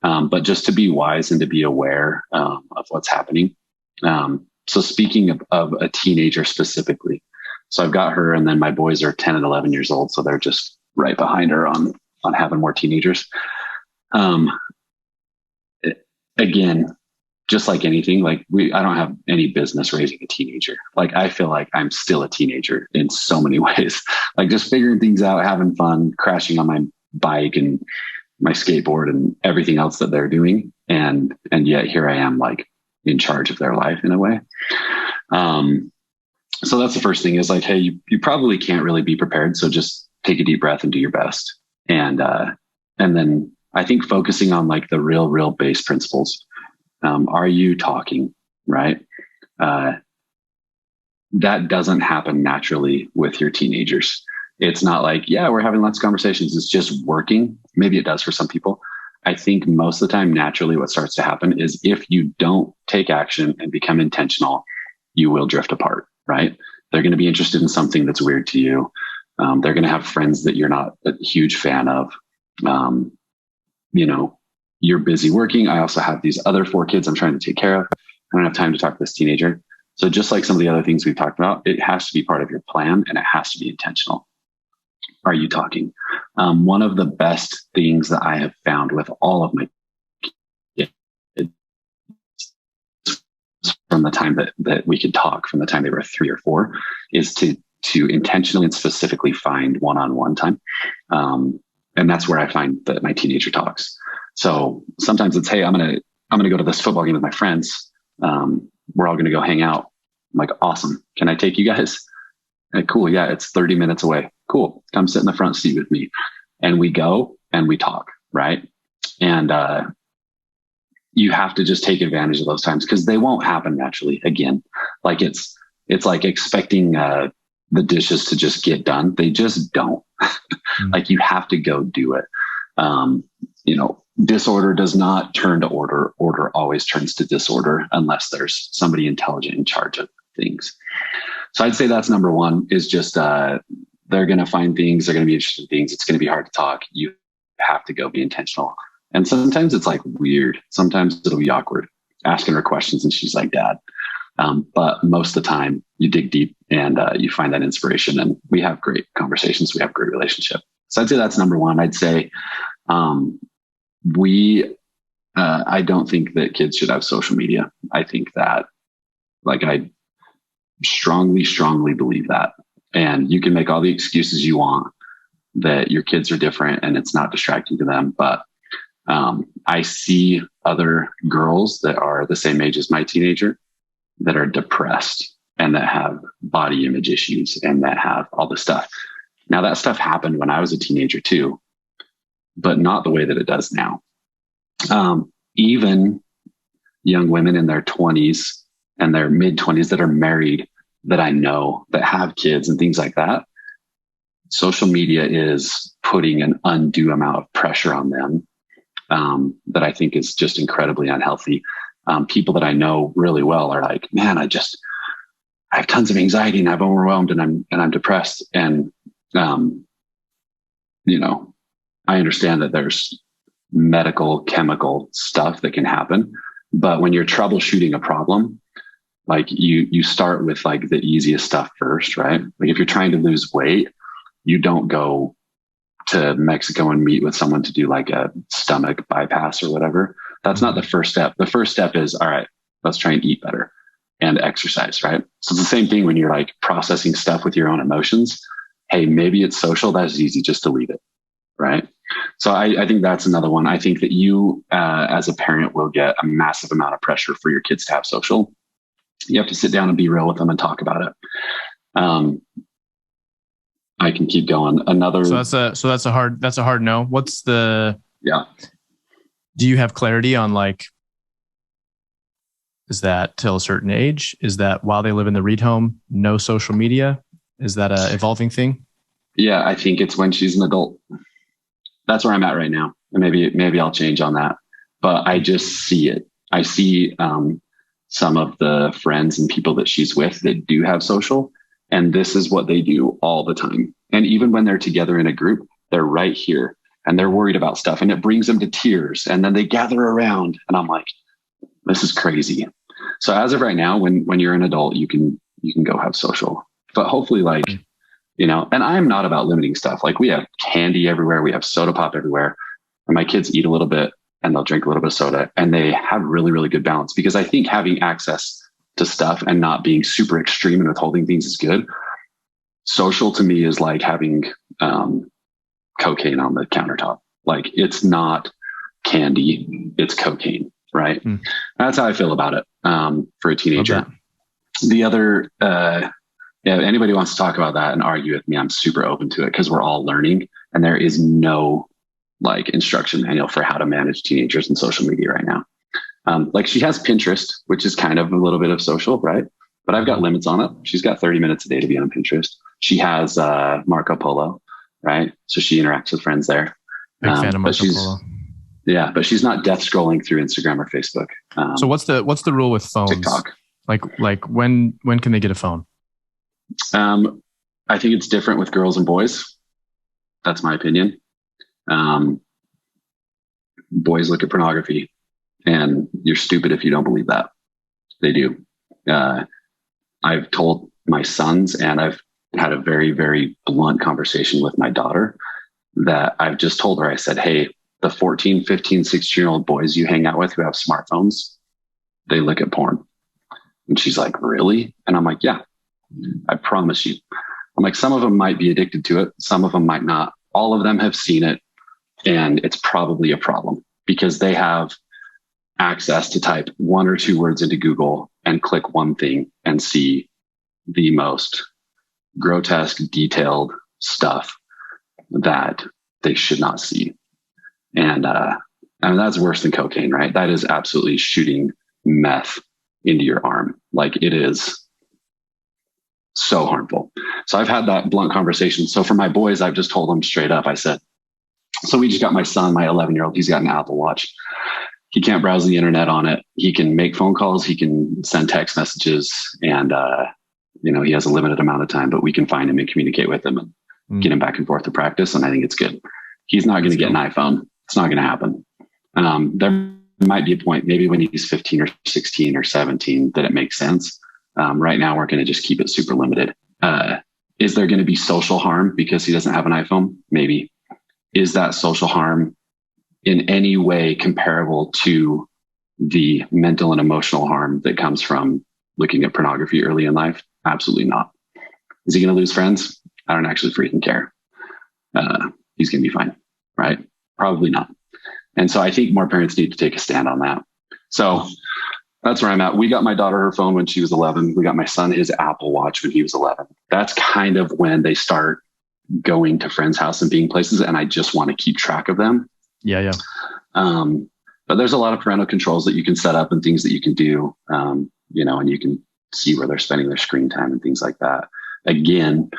But just to be wise and to be aware of what's happening. So speaking of a teenager specifically, so I've got her, and then my boys are 10 and 11 years old. So they're just right behind her on having more teenagers. Again, just like anything, like I don't have any business raising a teenager. Like I feel like I'm still a teenager in so many ways, like just figuring things out, having fun, crashing on my bike and my skateboard and everything else that they're doing. And yet here I am, like in charge of their life in a way. So that's the first thing is like, hey, you probably can't really be prepared. So just take a deep breath and do your best. And then I think focusing on like the real base principles. Are you talking, right? That doesn't happen naturally with your teenagers. It's not like, yeah, we're having lots of conversations. It's just working. Maybe it does for some people. I think most of the time, naturally, what starts to happen is if you don't take action and become intentional, you will drift apart, right? They're going to be interested in something that's weird to you. They're going to have friends that you're not a huge fan of. You're busy working. I also have these other 4 kids I'm trying to take care of. I don't have time to talk to this teenager. So just like some of the other things we've talked about, it has to be part of your plan and it has to be intentional. Are you talking? One of the best things that I have found with all of my kids from the time that we could talk, from the time they were 3 or 4, is to intentionally and specifically find one-on-one time. And that's where I find that my teenager talks. So sometimes it's, hey, I'm going to go to this football game with my friends. We're all going to go hang out. I'm like, awesome. Can I take you guys? Like, cool. Yeah. It's 30 minutes away. Cool. Come sit in the front seat with me. And we go and we talk. Right. And, you have to just take advantage of those times because they won't happen naturally again. Like it's like expecting, the dishes to just get done. They just don't. Like you have to go do it. Disorder does not turn to order. Order always turns to disorder unless there's somebody intelligent in charge of things. So I'd say that's number one is just, they're going to find things. They're going to be interested in things. It's going to be hard to talk. You have to go be intentional. And sometimes it's like weird. Sometimes it'll be awkward asking her questions and she's like, Dad. But most of the time you dig deep and you find that inspiration and we have great conversations. We have great relationship. So I'd say that's number one. I'd say I don't think that kids should have social media. I think that I strongly believe that. And you can make all the excuses you want that your kids are different and it's not distracting to them. But I see other girls that are the same age as my teenager that are depressed and that have body image issues and that have all this stuff. Now that stuff happened when I was a teenager too, but not the way that it does now. Even young women in their 20s and their mid 20s that are married that I know that have kids and things like that. Social media is putting an undue amount of pressure on them. That I think is just incredibly unhealthy. People that I know really well are like, man, I have tons of anxiety and I'm overwhelmed and I'm depressed. And, I understand that there's medical, chemical stuff that can happen, but when you're troubleshooting a problem, like you start with like the easiest stuff first, right? Like if you're trying to lose weight, you don't go to Mexico and meet with someone to do like a stomach bypass or whatever. That's not the first step. The first step is, all right, let's try and eat better and exercise, right? So it's the same thing when you're like processing stuff with your own emotions. Hey, maybe it's social. That's easy just to leave it, right? So I think that's another one. I think that you, as a parent, will get a massive amount of pressure for your kids to have social. You have to sit down and be real with them and talk about it. I can keep going. Another. So that's a hard no. What's the? Yeah. Do you have clarity on like? Is that till a certain age? Is that while they live in the Reed home, no social media? Is that a evolving thing? Yeah, I think it's when she's an adult. That's where I'm at right now. And maybe I'll change on that. But I just see it. I see some of the friends and people that she's with that do have social. And this is what they do all the time. And even when they're together in a group, they're right here and they're worried about stuff and it brings them to tears. And then they gather around and I'm like, this is crazy. So as of right now, when you're an adult, you can go have social, but hopefully and I'm not about limiting stuff. Like we have candy everywhere. We have soda pop everywhere. And my kids eat a little bit. and they'll drink a little bit of soda, and they have really, really good balance, because I think having access to stuff and not being super extreme and withholding things is good. Social to me is like having cocaine on the countertop. Like, it's not candy, it's cocaine, right? That's how I feel about it for a teenager. The other, anybody wants to talk about that and argue with me, I'm super open to it, because we're all learning, and there is no like instruction manual for how to manage teenagers and social media right now. Like, she has Pinterest, which is kind of a little bit of social, right? But I've got limits on it. She's got 30 minutes a day to be on Pinterest. She has Marco Polo, right? So she interacts with friends there. Big fan of Marco Polo. Yeah, but she's not death scrolling through Instagram or Facebook. So what's the rule with phones? TikTok. Like when can they get a phone? I think it's different with girls and boys. That's my opinion. Boys look at pornography, and you're stupid if you don't believe that. They do. I've told my sons, and I've had a very, very blunt conversation with my daughter, that I've just told her, I said, hey, the 14, 15, 16-year-old boys you hang out with who have smartphones, they look at porn. And she's like, really? And I'm like, yeah, I promise you. I'm like, some of them might be addicted to it. Some of them might not. All of them have seen it. And it's probably a problem, because they have access to type 1 or 2 words into Google and click one thing and see the most grotesque, detailed stuff that they should not see. And that's worse than cocaine, right? That is absolutely shooting meth into your arm. Like, it is so harmful. So I've had that blunt conversation. So for my boys, I've just told them straight up. I said, so we just got my son, my 11-year-old, he's got an Apple Watch. He can't browse the internet on it. He can make phone calls. He can send text messages, and, he has a limited amount of time, but we can find him and communicate with him and get him back and forth to practice. And I think it's good. He's not going to get an iPhone. It's not going to happen. There might be a point, maybe when he's 15 or 16 or 17, that it makes sense. Right now, we're going to just keep it super limited. Is there going to be social harm because he doesn't have an iPhone? Maybe. Is that social harm in any way comparable to the mental and emotional harm that comes from looking at pornography early in life? Absolutely not. Is he going to lose friends? I don't actually freaking care. He's going to be fine, right? Probably not. And so I think more parents need to take a stand on that. So that's where I'm at. We got my daughter her phone when she was 11. We got my son his Apple Watch when he was 11. That's kind of when they start going to friends' house and being places, and I just want to keep track of them. Yeah. But there's a lot of parental controls that you can set up and things that you can do, and you can see where they're spending their screen time and things like that. Again,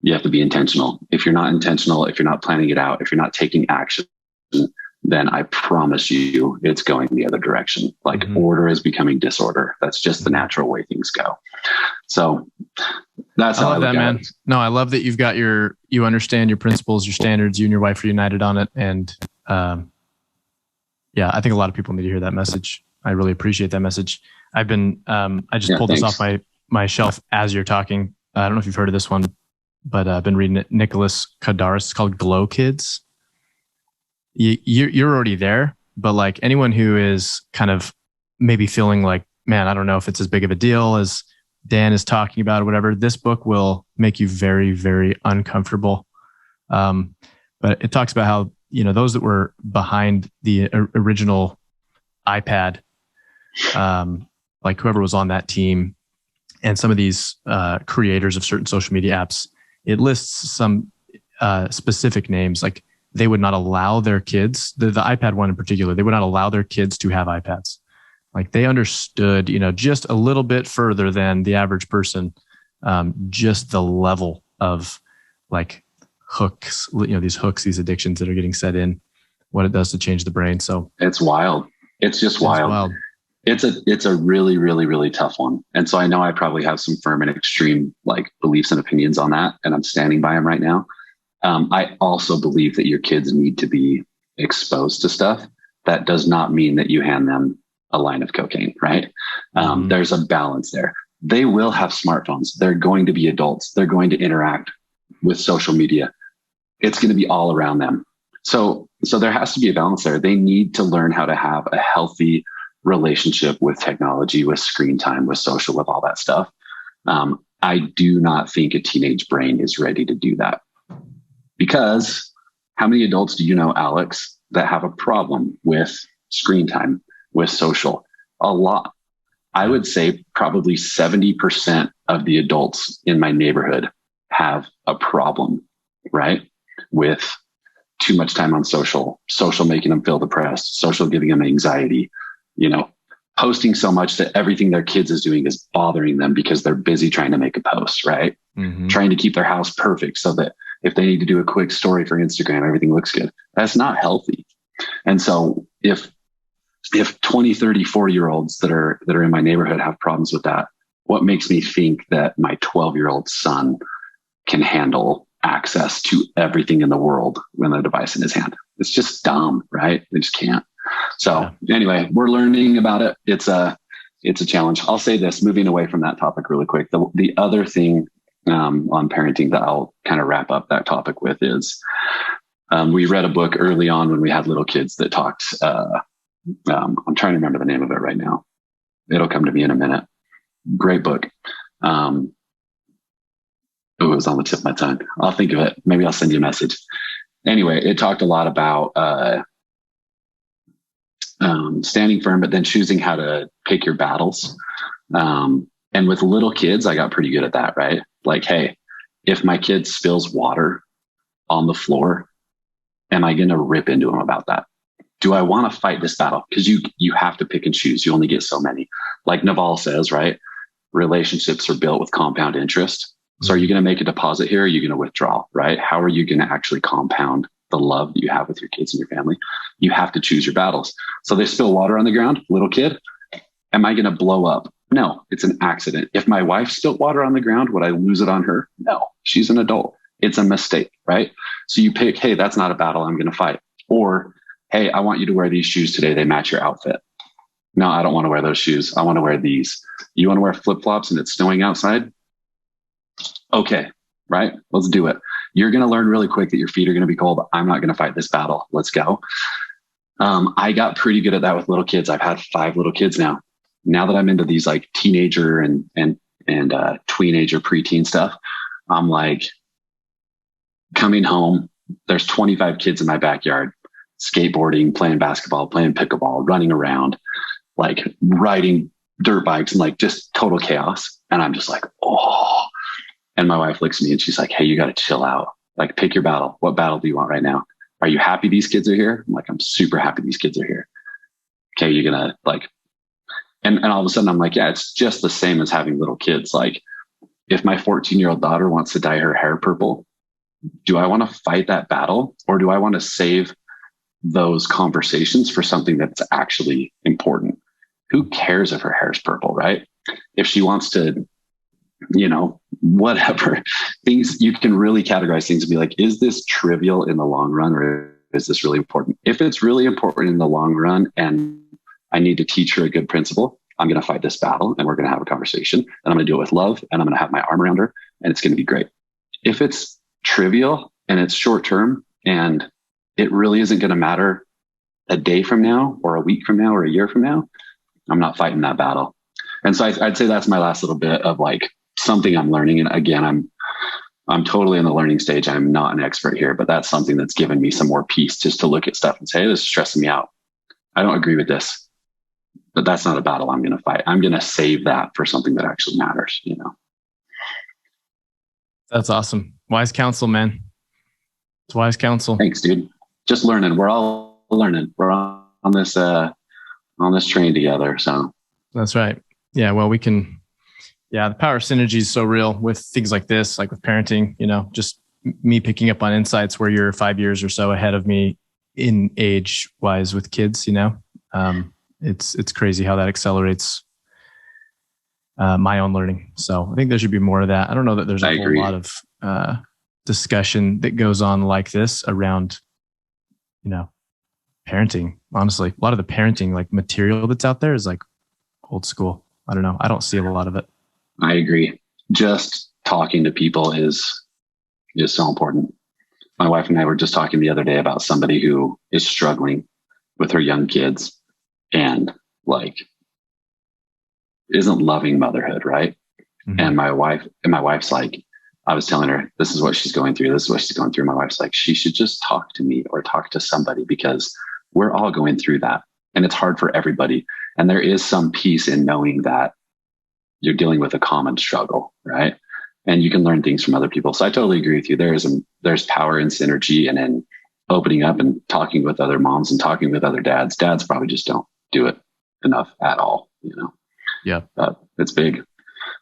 you have to be intentional. If you're not intentional, if you're not planning it out, if you're not taking action, then I promise you it's going the other direction. Like order is becoming disorder. That's just the natural way things go. So that's how I look at it. No, I love that you understand your principles, your standards, you and your wife are united on it. And I think a lot of people need to hear that message. I really appreciate that message. I just pulled this off my shelf as you're talking. I don't know if you've heard of this one, but I've been reading it. Nicholas Kadaris. It's called Glow Kids. You're already there, but like anyone who is kind of maybe feeling like, man, I don't know if it's as big of a deal as Dan is talking about or whatever, this book will make you very, very uncomfortable. But it talks about how, those that were behind the original iPad, like whoever was on that team and some of these creators of certain social media apps, it lists some specific names. Like they would not allow their kids, the iPad one in particular, they would not allow their kids to have iPads. Like they understood, just a little bit further than the average person, just the level of like hooks, these hooks, these addictions that are getting set in, what it does to change the brain. So it's wild. It's just wild. It's a really, really, really tough one. And so I know I probably have some firm and extreme like beliefs and opinions on that, and I'm standing by them right now. I also believe that your kids need to be exposed to stuff. That does not mean that you hand them a line of cocaine, right? There's a balance there. They will have smartphones. They're going to be adults. They're going to interact with social media. It's going to be all around them. So there has to be a balance there. They need to learn how to have a healthy relationship with technology, with screen time, with social, with all that stuff. I do not think a teenage brain is ready to do that, because how many adults do you know, Alex, that have a problem with screen time, with social? A lot. I would say probably 70% of the adults in my neighborhood have a problem, right? With too much time on social making them feel depressed, social giving them anxiety, posting so much that everything their kids is doing is bothering them because they're busy trying to make a post, right? Mm-hmm. Trying to keep their house perfect so that if they need to do a quick story for Instagram, everything looks good. That's not healthy. And so if 20, 30, 40-year-olds that are in my neighborhood have problems with that, what makes me think that my 12-year-old son can handle access to everything in the world with a device in his hand? It's just dumb, right? They just can't. So anyway, we're learning about it. It's a challenge. I'll say this, moving away from that topic really quick. The other thing on parenting that I'll kind of wrap up that topic with is we read a book early on when we had little kids that talked. I'm trying to remember the name of it right now. It'll come to me in a minute. Great book. It was on the tip of my tongue. I'll think of it. Maybe I'll send you a message. Anyway, it talked a lot about standing firm, but then choosing how to pick your battles. And with little kids, I got pretty good at that, right? Like, hey, if my kid spills water on the floor, am I going to rip into him about that? Do I want to fight this battle? Because you have to pick and choose. You only get so many. Like Naval says, right? Relationships are built with compound interest. So are you going to make a deposit here? Or are you going to withdraw, right? How are you going to actually compound the love that you have with your kids and your family? You have to choose your battles. So they spill water on the ground, little kid. Am I going to blow up? No, it's an accident. If my wife spilled water on the ground, would I lose it on her? No, she's an adult. It's a mistake, right? So you pick, hey, that's not a battle I'm going to fight. Or, hey, I want you to wear these shoes today. They match your outfit. No, I don't want to wear those shoes. I want to wear these. You want to wear flip-flops and it's snowing outside? Okay, right? Let's do it. You're going to learn really quick that your feet are going to be cold. I'm not going to fight this battle. Let's go. I got pretty good at that with little kids. I've had 5 little kids now. Now that I'm into these like teenager and tweenager, preteen stuff, I'm like coming home. There's 25 kids in my backyard, skateboarding, playing basketball, playing pickleball, running around, like riding dirt bikes and like just total chaos. And I'm just like, oh. And my wife looks at me and she's like, hey, you got to chill out. Like, pick your battle. What battle do you want right now? Are you happy these kids are here? I'm like, I'm super happy these kids are here. Okay, you're going to like, and all of a sudden I'm like, yeah, it's just the same as having little kids. Like, if my 14-year-old daughter wants to dye her hair purple, do I want to fight that battle? Or do I want to save those conversations for something that's actually important? Who cares if her hair's purple, right? If she wants to, whatever things, you can really categorize things and be like, is this trivial in the long run or is this really important? If it's really important in the long run and I need to teach her a good principle, I'm going to fight this battle and we're going to have a conversation and I'm going to do it with love and I'm going to have my arm around her and it's going to be great. If it's trivial and it's short term and it really isn't going to matter a day from now or a week from now or a year from now, I'm not fighting that battle. And so I'd say that's my last little bit of like something I'm learning. And again, I'm totally in the learning stage. I'm not an expert here, but that's something that's given me some more peace just to look at stuff and say, hey, this is stressing me out. I don't agree with this, but that's not a battle I'm going to fight. I'm going to save that for something that actually matters, That's awesome. Wise counsel, man. It's wise counsel. Thanks, dude. Just learning. We're all learning. We're on this train together. So that's right. Yeah. Well, the power of synergy is so real with things like this, like with parenting, just me picking up on insights where you're 5 years or so ahead of me in age wise with kids, it's crazy how that accelerates my own learning. So I think there should be more of that. I don't know that there's a whole lot of discussion that goes on like this around, parenting. Honestly, a lot of the parenting like material that's out there is like old school. I don't know. I don't see a lot of it. I agree. Just talking to people is so important. my wife and I were just talking the other day about somebody who is struggling with her young kids and like isn't loving motherhood, right? Mm-hmm. And my wife's like, I was telling her, this is what she's going through. This is what she's going through. My wife's like, she should just talk to me or talk to somebody because we're all going through that. And it's hard for everybody. And there is some peace in knowing that you're dealing with a common struggle, right? And you can learn things from other people. So I totally agree with you. There's power in synergy and in opening up and talking with other moms and talking with other dads. Dads probably just don't do it enough at all, you know? Yeah. But it's big.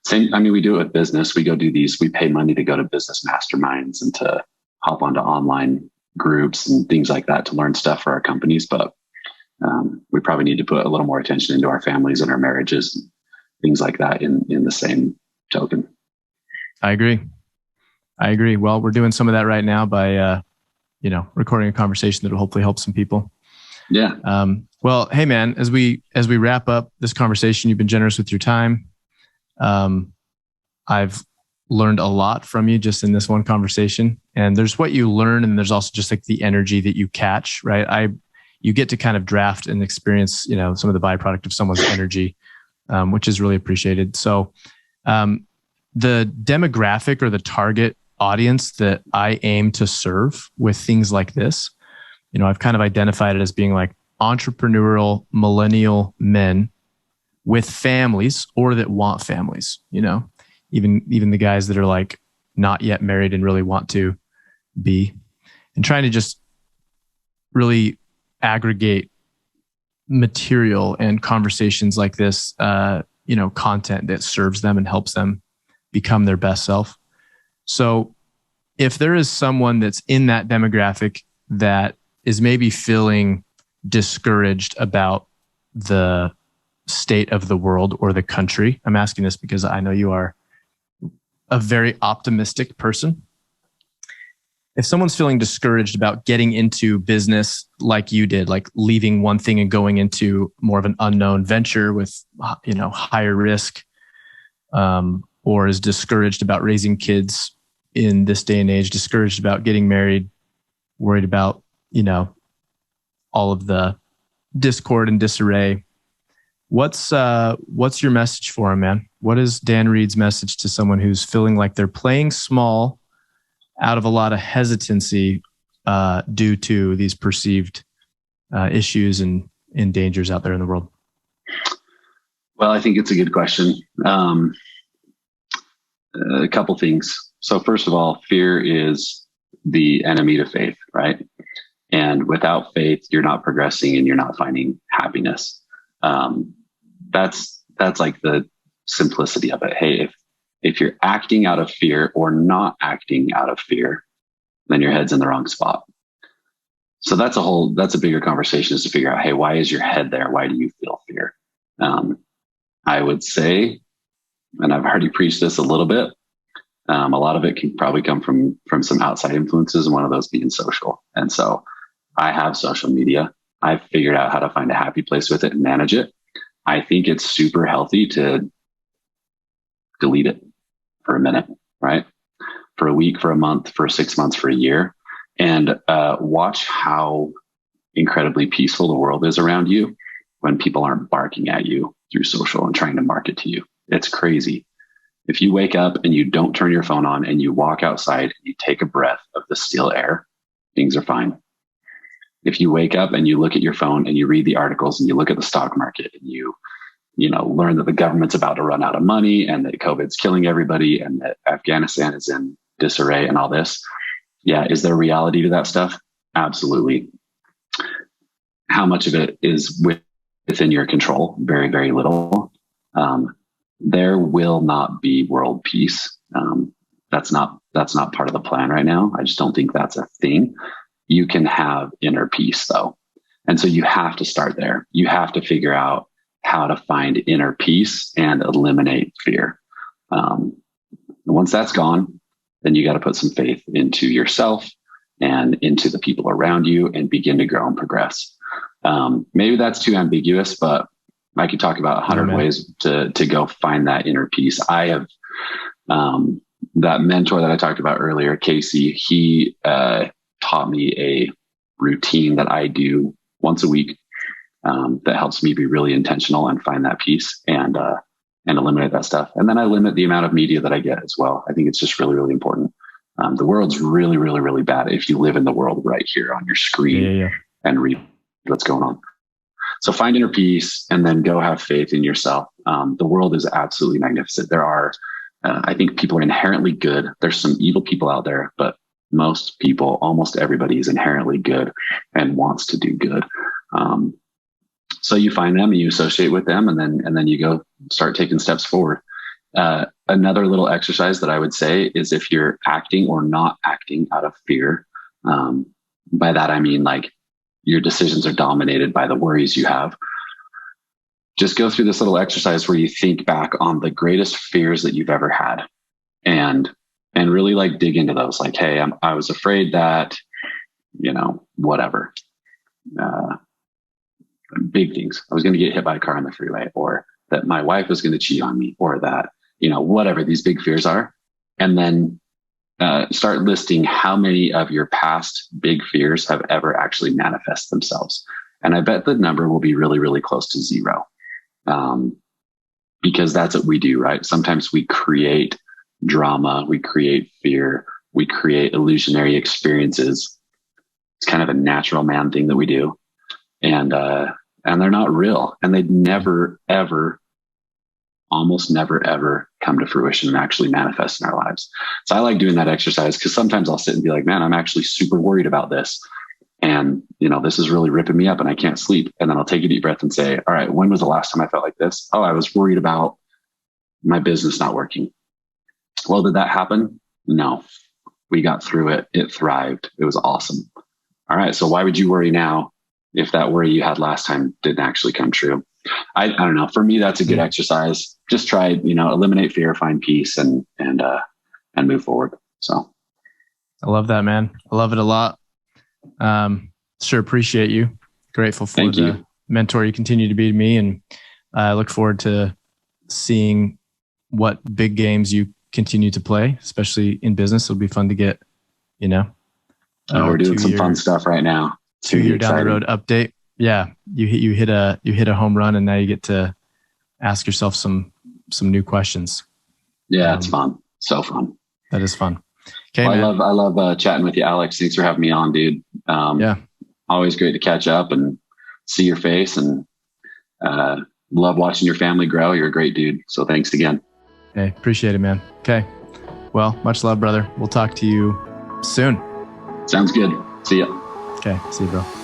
Same. I mean, we do it with business. We go do these, we pay money to go to business masterminds and to hop onto online groups and things like that to learn stuff for our companies. But we probably need to put a little more attention into our families and our marriages and things like that in the same token. I agree. Well, we're doing some of that right now by, recording a conversation that will hopefully help some people. Yeah. Well, hey man, as we wrap up this conversation, you've been generous with your time. I've learned a lot from you just in this one conversation, and there's what you learn. And there's also just like the energy that you catch, right? You get to kind of draft and experience, some of the byproduct of someone's energy, which is really appreciated. So, the demographic or the target audience that I aim to serve with things like this, I've kind of identified it as being like entrepreneurial millennial men with families or that want families, even the guys that are like not yet married and really want to be, and trying to just really aggregate material and conversations like this, content that serves them and helps them become their best self. So if there is someone that's in that demographic that is maybe feeling discouraged about the state of the world or the country, I'm asking this because I know you are a very optimistic person. If someone's feeling discouraged about getting into business like you did, like leaving one thing and going into more of an unknown venture with, higher risk, or is discouraged about raising kids in this day and age, discouraged about getting married, worried about, all of the discord and disarray. What's your message for him, man? What is Dan Reed's message to someone who's feeling like they're playing small out of a lot of hesitancy due to these perceived issues and dangers out there in the world? Well, I think it's a good question. A couple things. So first of all, fear is the enemy to faith, right? And without faith, you're not progressing and you're not finding happiness. That's like the simplicity of it. Hey, if you're acting out of fear or not acting out of fear, then your head's in the wrong spot. So that's a bigger conversation, is to figure out, hey, why is your head there? Why do you feel fear? I would say, and I've already preached this a little bit, a lot of it can probably come from some outside influences, and one of those being social. And so I have social media. I've figured out how to find a happy place with it and manage it. I think it's super healthy to delete it for a minute, right? For a week, for a month, for 6 months, for a year, and watch how incredibly peaceful the world is around you when people aren't barking at you through social and trying to market to you. It's crazy. If you wake up and you don't turn your phone on and you walk outside and you take a breath of the still air, things are fine. If you wake up and you look at your phone and you read the articles and you look at the stock market and you learn that the government's about to run out of money and that COVID's killing everybody and that Afghanistan is in disarray and all this. Yeah. Is there reality to that stuff? Absolutely. How much of it is within your control? Very, very little. There will not be world peace. That's not part of the plan right now. I just don't think that's a thing. You can have inner peace though. And so you have to start there. You have to figure out how to find inner peace and eliminate fear. Once that's gone, then you got to put some faith into yourself and into the people around you and begin to grow and progress. Maybe that's too ambiguous, but I could talk about 100 ways to go find that inner peace. I have that mentor that I talked about earlier, Casey. He taught me a routine that I do once a week that helps me be really intentional and find that peace and eliminate that stuff. And then I limit the amount of media that I get as well. I think it's just really, really important. The world's really, really, really bad if you live in the world right here on your screen and read what's going on. So find inner peace and then go have faith in yourself. The world is absolutely magnificent. There are, I think people are inherently good. There's some evil people out there, but most people, almost everybody is inherently good and wants to do good. So you find them and you associate with them and then you go start taking steps forward. Another little exercise that I would say is if you're acting or not acting out of fear, by that I mean like your decisions are dominated by the worries you have. Just go through this little exercise where you think back on the greatest fears that you've ever had and really like dig into those. Like, hey, I was afraid that, whatever, big things. I was going to get hit by a car on the freeway, or that my wife was going to cheat on me, or that, whatever these big fears are. And then start listing how many of your past big fears have ever actually manifest themselves. And I bet the number will be really, really close to 0. Because that's what we do, right? Sometimes we create drama, we create fear, we create illusionary experiences. It's kind of a natural man thing that we do. And they're not real. And they'd never, ever, almost never, ever come to fruition and actually manifest in our lives. So I like doing that exercise because sometimes I'll sit and be like, man, I'm actually super worried about this. And, this is really ripping me up and I can't sleep. And then I'll take a deep breath and say, all right, when was the last time I felt like this? Oh, I was worried about my business not working. Well, did that happen? No, we got through it. It thrived. It was awesome. All right. So why would you worry now if that worry you had last time didn't actually come true? I don't know. For me, that's a good exercise. Just try, eliminate fear, find peace and move forward. So I love that, man. I love it a lot. Sure appreciate you. Grateful for the mentor you continue to be to me. And I look forward to seeing what big games you continue to play, especially in business. It'll be fun to get, we're doing some fun stuff right now. 2-year down the road update. Yeah. You hit a home run and now you get to ask yourself some new questions. Yeah. It's fun. So fun. That is fun. Okay, well, I love chatting with you, Alex. Thanks for having me on, dude. Always great to catch up and see your face and love watching your family grow. You're a great dude. So thanks again. Hey, appreciate it, man. Okay. Well, much love, brother. We'll talk to you soon. Sounds good. See ya. Okay. See you, bro.